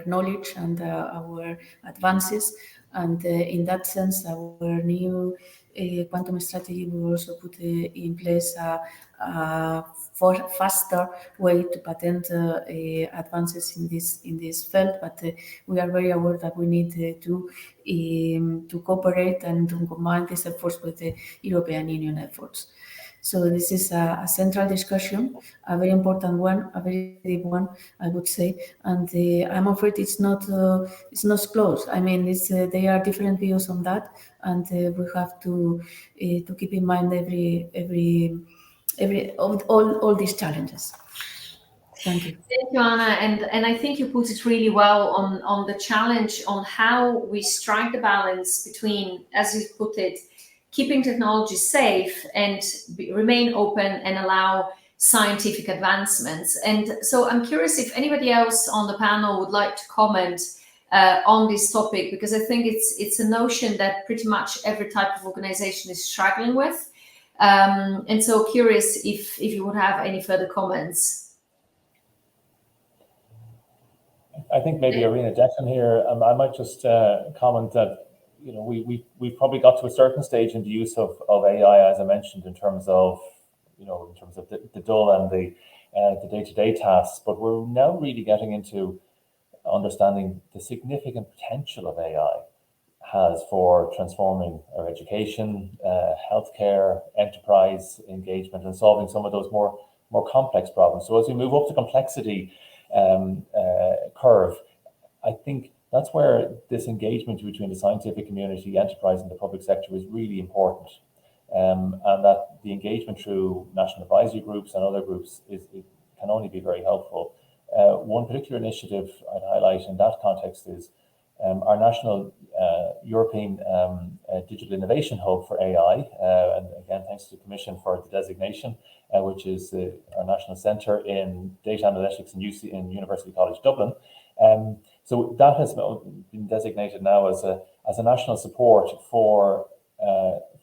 knowledge and our advances. And in that sense, our new quantum strategy will also put in place a faster way to patent advances in this field. But we are very aware that we need to cooperate and to combine these efforts with the European Union efforts. So this is a central discussion, a very important one, a very deep one, I would say. And I'm afraid it's not close. I mean, there are different views on that, and we have to keep in mind all these challenges. Thank you. Thank you, Anna. And I think you put it really well on the challenge on how we strike the balance between, as you put it, keeping technology safe and remain open and allow scientific advancements. And so I'm curious if anybody else on the panel would like to comment on this topic, because I think it's a notion that pretty much every type of organization is struggling with. And so curious if you would have any further comments. I think maybe Irina Declan here. I might just comment that we've probably got to a certain stage in the use of AI, as I mentioned, in terms of the dull and the day-to-day tasks. But we're now really getting into understanding the significant potential of AI has for transforming our education, healthcare, enterprise engagement, and solving some of those more complex problems. So as we move up the complexity curve, I think that's where this engagement between the scientific community, enterprise, and the public sector is really important. And that the engagement through national advisory groups and other groups can only be very helpful. One particular initiative I'd highlight in that context is our national European Digital Innovation Hub for AI. And again, thanks to the Commission for the designation, which is our national centre in data analytics in University College Dublin. So that has been designated now as a national support for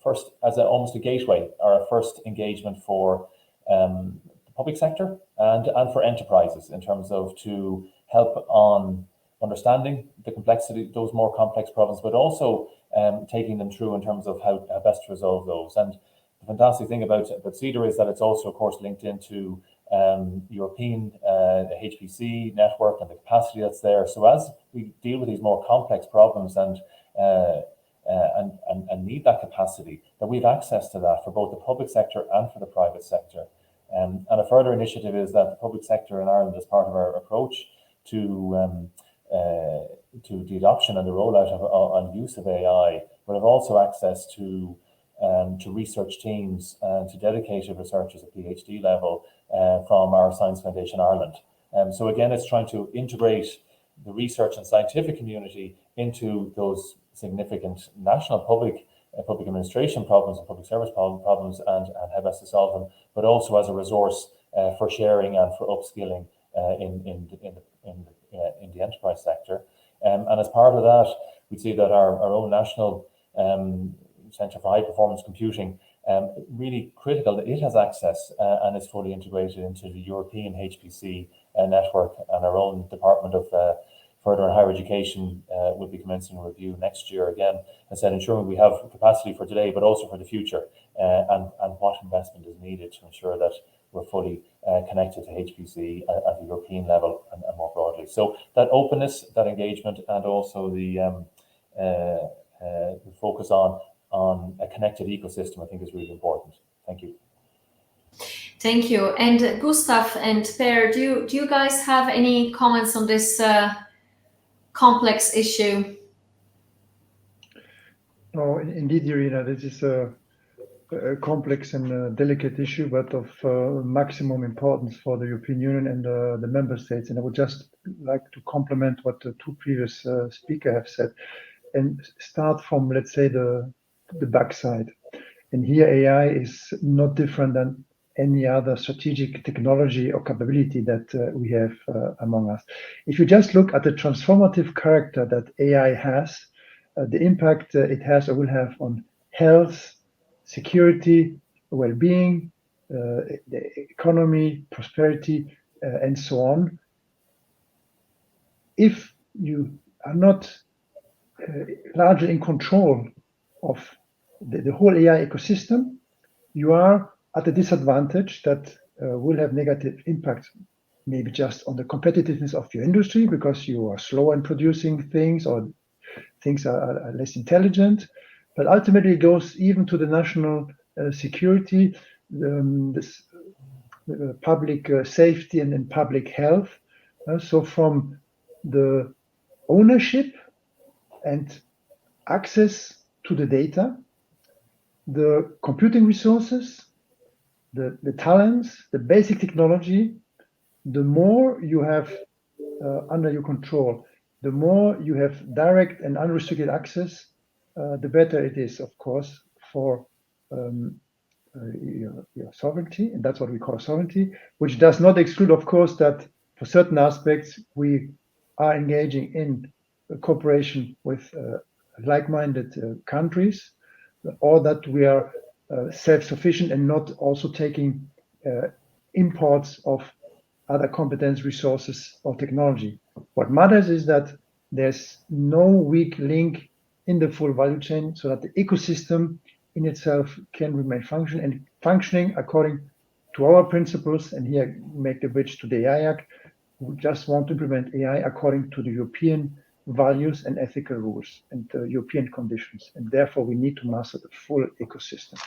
first, as almost a gateway, or a first engagement for the public sector and for enterprises in terms of to help on understanding the complexity, those more complex problems, but also taking them through in terms of how best to resolve those. And the fantastic thing about CEDAR is that it's also, of course, linked into European HPC network and the capacity that's there. So as we deal with these more complex problems and need that capacity, that we've access to that for both the public sector and for the private sector. And a further initiative is that the public sector in Ireland, as part of our approach to the adoption and the rollout and use of AI, will have also access to research teams and to dedicated researchers at PhD level from our Science Foundation Ireland. So again, it's trying to integrate the research and scientific community into those significant national public administration problems and public service problems and how best to solve them, but also as a resource for sharing and for upskilling in the enterprise sector. And as part of that, we see that our own national Centre for High Performance Computing, really critical that it has access and is fully integrated into the European HPC network, and our own Department of Further and Higher Education will be commencing a review next year again, as said, ensuring we have capacity for today, but also for the future, and what investment is needed to ensure that we're fully connected to HPC at the European level and more broadly. So that openness, that engagement, and also the focus on a connected ecosystem, I think, is really important. Thank you. Thank you. And Gustav and Per, do you guys have any comments on this complex issue? No, indeed, Irina, this is a complex and delicate issue, but of maximum importance for the European Union and the member states. And I would just like to complement what the two previous speakers have said and start from, let's say, the backside. And here AI is not different than any other strategic technology or capability that we have among us. If you just look at the transformative character that AI has, the impact it has or will have on health, security, well-being, the economy, prosperity, and so on. If you are not largely in control of the whole AI ecosystem, you are at a disadvantage that will have negative impact, maybe just on the competitiveness of your industry because you are slow in producing things or things are less intelligent. But ultimately, it goes even to the national security, this public safety and public health. So from the ownership and access to the data, the computing resources, the talents, the basic technology, the more you have under your control, the more you have direct and unrestricted access, the better it is, of course, for your sovereignty. And that's what we call sovereignty, which does not exclude, of course, that for certain aspects, we are engaging in cooperation with like-minded countries, or that we are self-sufficient and not also taking imports of other competence, resources, or technology. What matters is that there's no weak link in the full value chain, so that the ecosystem in itself can remain functioning according to our principles. And here make the bridge to the AI Act. We just want to implement AI according to the European values and ethical rules and European conditions. And therefore, we need to master the full ecosystem.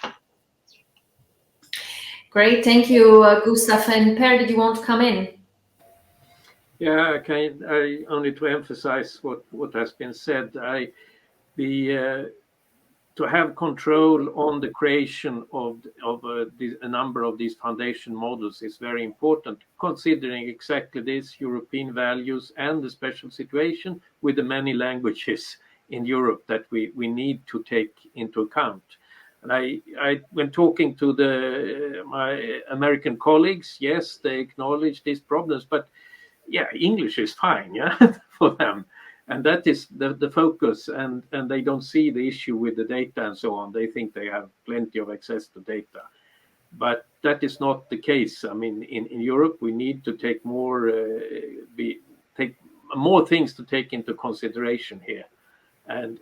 Great, thank you, Gustav. And Per, did you want to come in? Yeah, I only to emphasize what has been said. To have control on the creation of a number of these foundation models is very important, considering exactly this European values and the special situation with the many languages in Europe that we need to take into account. And I when talking to my American colleagues, yes, they acknowledge these problems, but yeah, English is fine, yeah, for them. And that is the focus, and they don't see the issue with the data and so on. They think they have plenty of access to data. But that is not the case. I mean, in Europe, we need to take more things to take into consideration here. And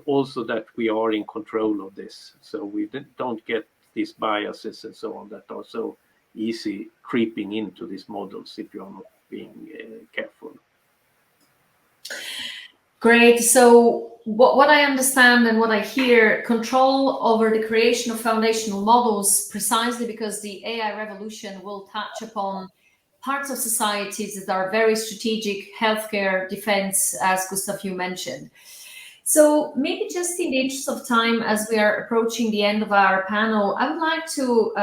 also that we are in control of this. So we don't get these biases and so on that are so easy creeping into these models if you are not being careful. Great. So what I understand and what I hear, control over the creation of foundational models, precisely because the AI revolution will touch upon parts of societies that are very strategic, healthcare, defense, as Gustav, you mentioned. So maybe just in the interest of time, as we are approaching the end of our panel, I would like to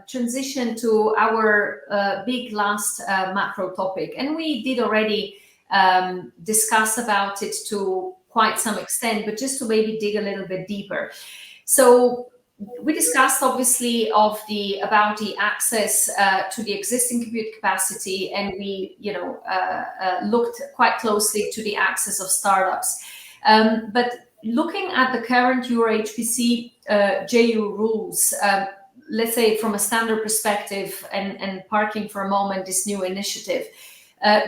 transition to our big last macro topic. And we did already discuss about it to quite some extent, but just to maybe dig a little bit deeper. So we discussed obviously about the access to the existing compute capacity, and we looked quite closely to the access of startups. But looking at the current EuroHPC JU rules, let's say from a standard perspective, and parking for a moment this new initiative,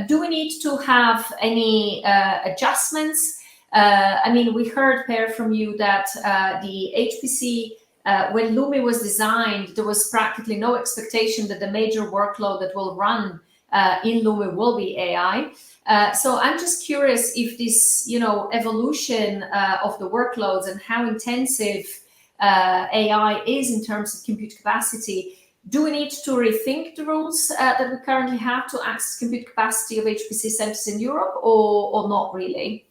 do we need to have any adjustments? I mean, we heard, Per, from you that the HPC, when LUMI was designed, there was practically no expectation that the major workload that will run in LUMI will be AI. So I'm just curious if this, evolution of the workloads and how intensive AI is in terms of compute capacity, do we need to rethink the rules that we currently have to access compute capacity of HPC centers in Europe, or not really?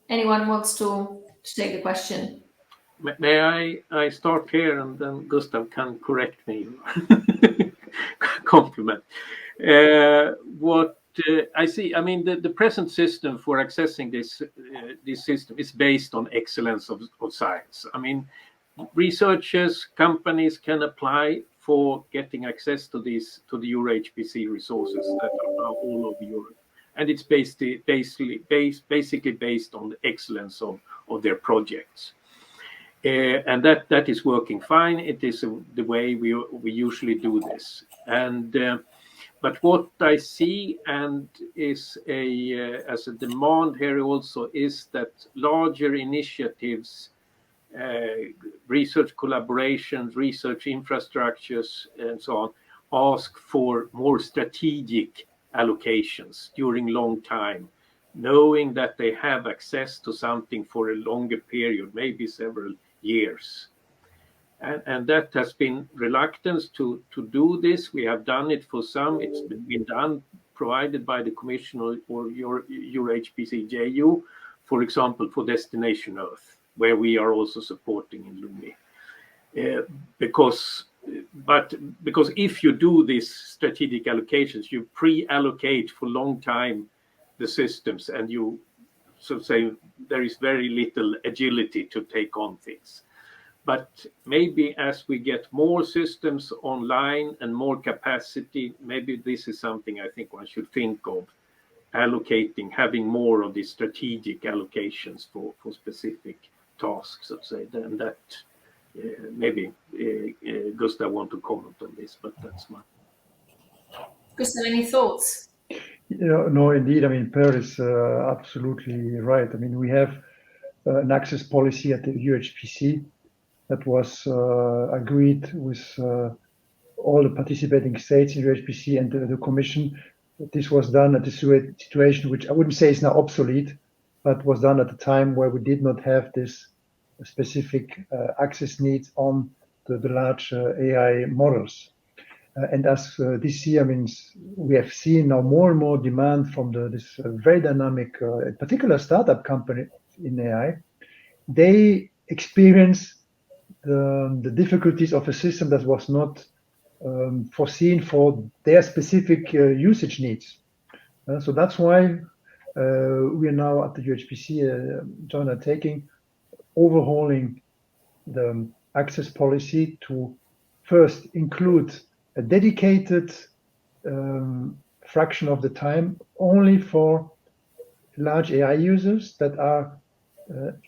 Anyone wants to take the question? May I start here, and then Gustav can correct me, compliment. What I see, I mean, the present system for accessing this system is based on excellence of science. I mean, researchers, companies can apply for getting access to the EuroHPC resources that are now all over Europe, and it's basically based on the excellence of their projects. And that is working fine. It is the way we usually do this. And but what I see and is as a demand here also is that larger initiatives, research collaborations, research infrastructures, and so on, ask for more strategic allocations during long time, knowing that they have access to something for a longer period, maybe several years. And that has been reluctance to do this. We have done it for some. It's been done, provided by the Commission or your EuroHPC JU, for example, for Destination Earth, where we are also supporting in LUMI. Because if you do these strategic allocations, you pre-allocate for long time the systems, and you so say there is very little agility to take on things. But maybe as we get more systems online and more capacity, maybe this is something I think one should think of, allocating, having more of these strategic allocations for specific task, so to say. Then that maybe Gustav want to comment on this, but that's my. Gustav, any thoughts? No, indeed. I mean, Per is absolutely right. I mean, we have an access policy at the UHPC that was agreed with all the participating states in UHPC and the Commission. This was done at a situation which I wouldn't say is now obsolete, but was done at a time where we did not have this specific access needs on the large AI models. And as this year, I mean, we have seen now more and more demand from this very dynamic, in particular startup company in AI. They experience the difficulties of a system that was not foreseen for their specific usage needs. So that's why we are now at the UHPC joint undertaking, overhauling the access policy to first include a dedicated fraction of the time only for large AI users that are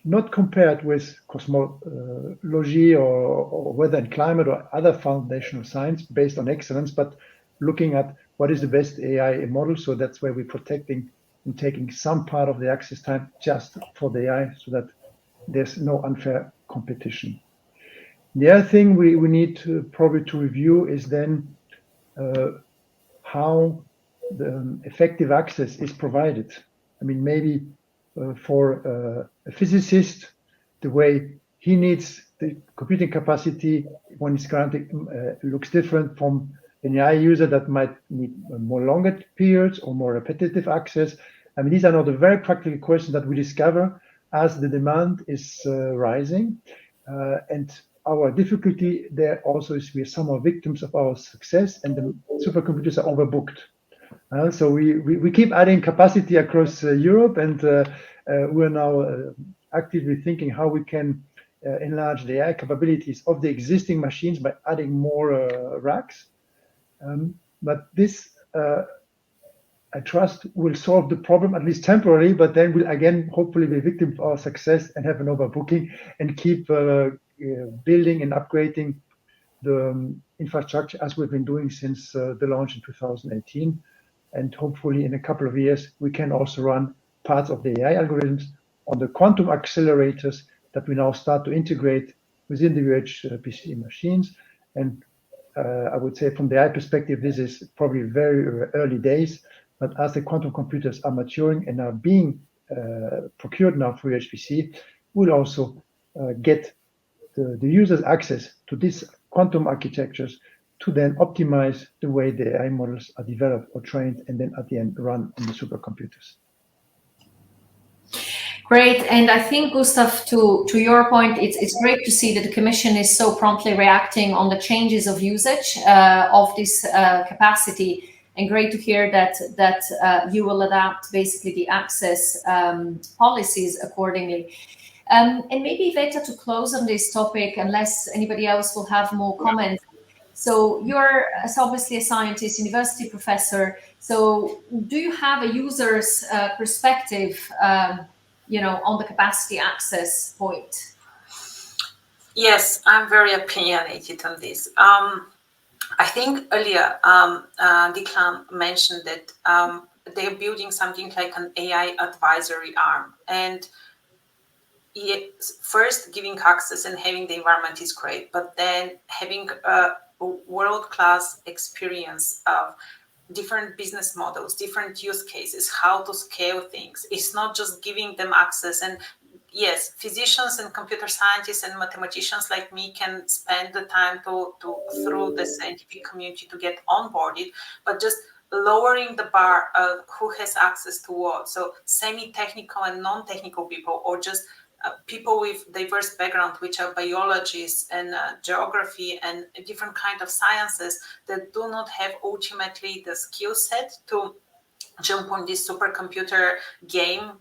not compared with cosmology or weather and climate or other foundational science based on excellence, but looking at what is the best AI model. So that's where we're protecting and taking some part of the access time just for the AI so that there's no unfair competition. The other thing we need to probably to review is then how the effective access is provided. I mean, maybe for a physicist, the way he needs the computing capacity when it's granted looks different from an AI user that might need more longer periods or more repetitive access. I mean, these are not the very practical questions that we discover as the demand is rising. And our difficulty there also is we are somehow victims of our success, and the supercomputers are overbooked. So we keep adding capacity across Europe, and we're now actively thinking how we can enlarge the AI capabilities of the existing machines by adding more racks. But this, I trust, will solve the problem, at least temporarily, but then we'll again hopefully be victim of our success and have an overbooking and keep building and upgrading the infrastructure as we've been doing since the launch in 2018. And hopefully in a couple of years, we can also run parts of the AI algorithms on the quantum accelerators that we now start to integrate within the UHPC machines. And I would say from the AI perspective, this is probably very early days, but as the quantum computers are maturing and are being procured now for UHPC, we'll also get the users access to these quantum architectures to then optimize the way the AI models are developed or trained and then at the end run on the supercomputers. Great, and I think, Gustav, to your point, it's great to see that the Commission is so promptly reacting on the changes of usage of this capacity, and great to hear that you will adapt basically the access policies accordingly. And maybe, Veta, to close on this topic, unless anybody else will have more comments. So you're obviously a scientist, university professor. So do you have a user's perspective, on the capacity access point? Yes, I'm very opinionated on this. I think earlier Declan mentioned that they're building something like an AI advisory arm. And first, giving access and having the environment is great, but then having a world-class experience of different business models, different use cases, how to scale things. It's not just giving them access. And yes, physicians and computer scientists and mathematicians like me can spend the time through the scientific community to get onboarded, but just lowering the bar of who has access to what. So semi-technical and non-technical people, or just people with diverse background, which are biologists and geography and different kind of sciences that do not have ultimately the skill set to jump on this supercomputer game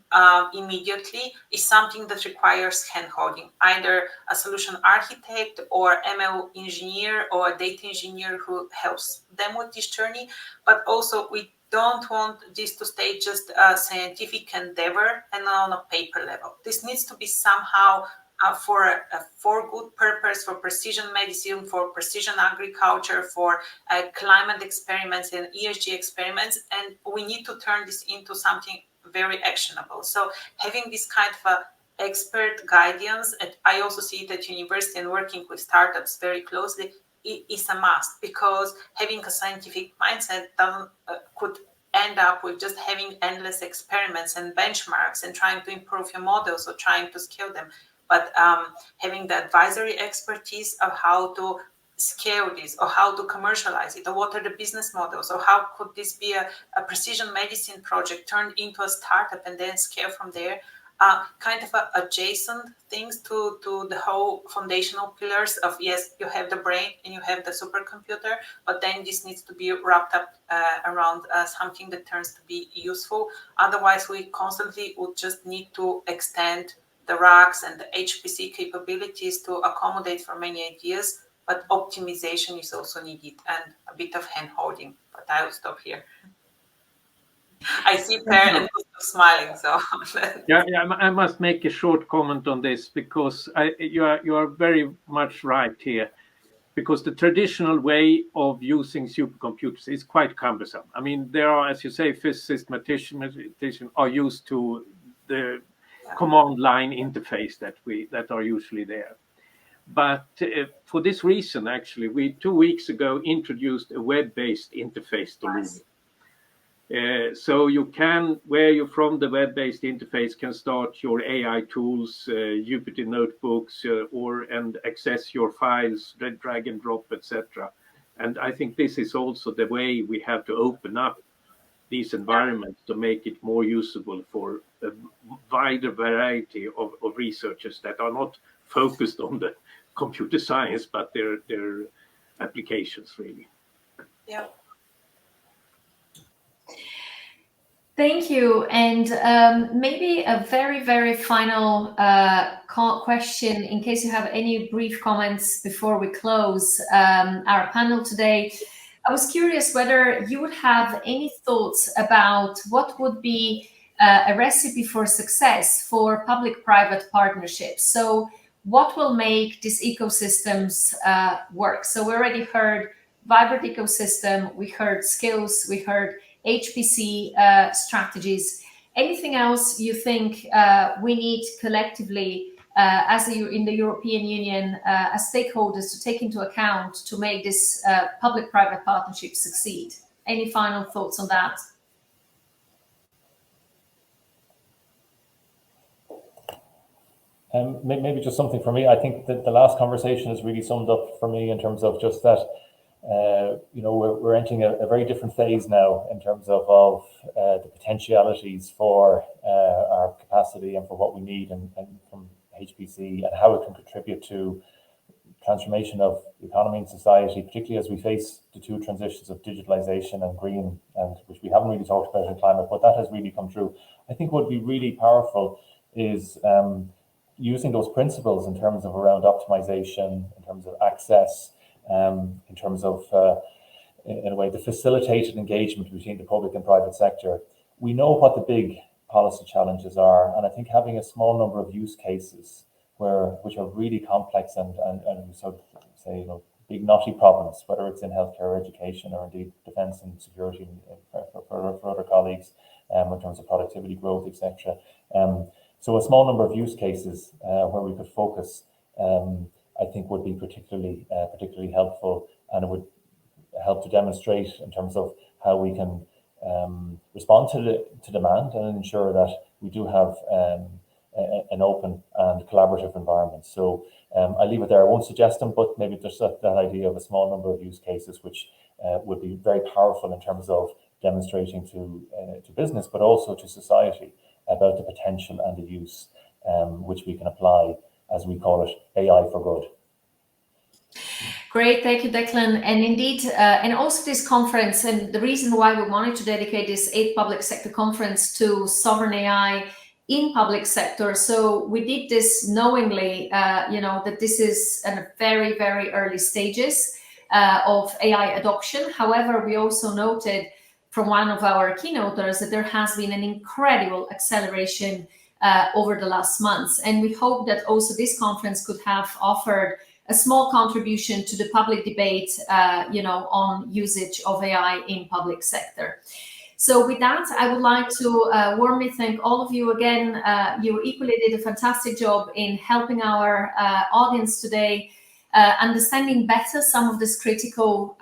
immediately, is something that requires hand-holding, either a solution architect or ML engineer or a data engineer who helps them with this journey. But also we don't want this to stay just a scientific endeavor and on a paper level. This needs to be somehow for good purpose, for precision medicine, for precision agriculture, for climate experiments and ESG experiments, and we need to turn this into something very actionable. So having this kind of expert guidance, and I also see it at university and working with startups very closely, is a must, because having a scientific mindset could end up with just having endless experiments and benchmarks and trying to improve your models or trying to scale them. But having the advisory expertise of how to scale this or how to commercialize it, or what are the business models, or how could this be a precision medicine project turned into a startup and then scale from there, kind of adjacent things to the whole foundational pillars of, yes, you have the brain and you have the supercomputer, but then this needs to be wrapped up around something that turns to be useful. Otherwise, we constantly would just need to extend the racks and the HPC capabilities to accommodate for many ideas, but optimization is also needed and a bit of hand-holding. But I will stop here. I see Per and Gustav smiling, so yeah, I must make a short comment on this, because you are very much right here, because the traditional way of using supercomputers is quite cumbersome. I mean, there are, as you say, physicists, mathematicians are used to the command line interface that are usually there. But for this reason, actually, we 2 weeks ago introduced a web-based interface to Lumi. So you can, where you from the web-based interface can start your AI tools, Jupyter notebooks, and access your files, drag and drop, etc. And I think this is also the way we have to open up these environments to make it more usable for a wider variety of researchers that are not focused on the computer science, but their applications, really. Yeah. Thank you. And maybe a very, very final question, in case you have any brief comments before we close our panel today. I was curious whether you would have any thoughts about what would be a recipe for success for public-private partnerships. So what will make these ecosystems work? So we already heard vibrant ecosystem, we heard skills, we heard HPC strategies. Anything else you think we need collectively in the European Union as stakeholders to take into account to make this public-private partnership succeed? Any final thoughts on that? Maybe just something for me. I think that the last conversation has really summed up for me in terms of just that, we're entering a very different phase now in terms of the potentialities for our capacity and for what we need and from HPC and how it can contribute to transformation of the economy and society, particularly as we face the two transitions of digitalization and green, and which we haven't really talked about in climate, but that has really come through. I think what would be really powerful is using those principles in terms of around optimization, in terms of access, in terms of, in a way, the facilitated engagement between the public and private sector. We know what the big policy challenges are, and I think having a small number of use cases which are really complex and sort of say, big knotty problems, whether it's in healthcare or education or indeed defence and security for other colleagues, in terms of productivity growth, etc. So a small number of use cases where we could focus, I think would be particularly helpful, and it would help to demonstrate in terms of how we can respond to demand and ensure that we do have an open and collaborative environment. So I leave it there. I won't suggest them, but maybe there's that idea of a small number of use cases which would be very powerful in terms of demonstrating to business, but also to society about the potential and the use which we can apply, as we call it, AI for good. Great, thank you, Declan. And indeed, and also this conference, and the reason why we wanted to dedicate this 8th Public Sector Conference to sovereign AI in public sector. So we did this knowingly, that this is in a very, very early stages of AI adoption. However, we also noted from one of our keynoters that there has been an incredible acceleration over the last months. And we hope that also this conference could have offered a small contribution to the public debate, on usage of AI in public sector. So with that, I would like to warmly thank all of you again. You equally did a fantastic job in helping our audience today understanding better some of these critical,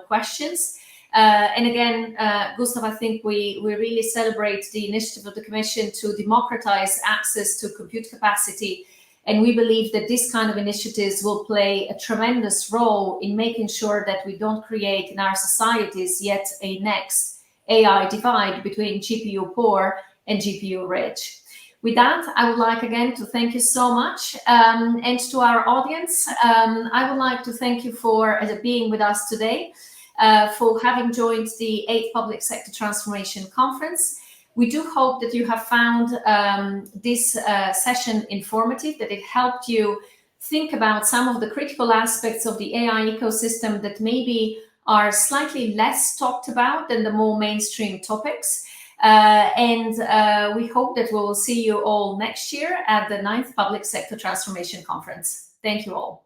questions. And again, Gustav, I think we really celebrate the initiative of the Commission to democratize access to compute capacity. And we believe that this kind of initiatives will play a tremendous role in making sure that we don't create in our societies yet a next AI divide between GPU poor and GPU rich. With that, I would like again to thank you so much. And to our audience, I would like to thank you for being with us today, for having joined the 8th Public Sector Transformation Conference. We do hope that you have found this session informative, that it helped you think about some of the critical aspects of the AI ecosystem that maybe are slightly less talked about than the more mainstream topics. And we hope that we will see you all next year at the 9th Public Sector Transformation Conference. Thank you all.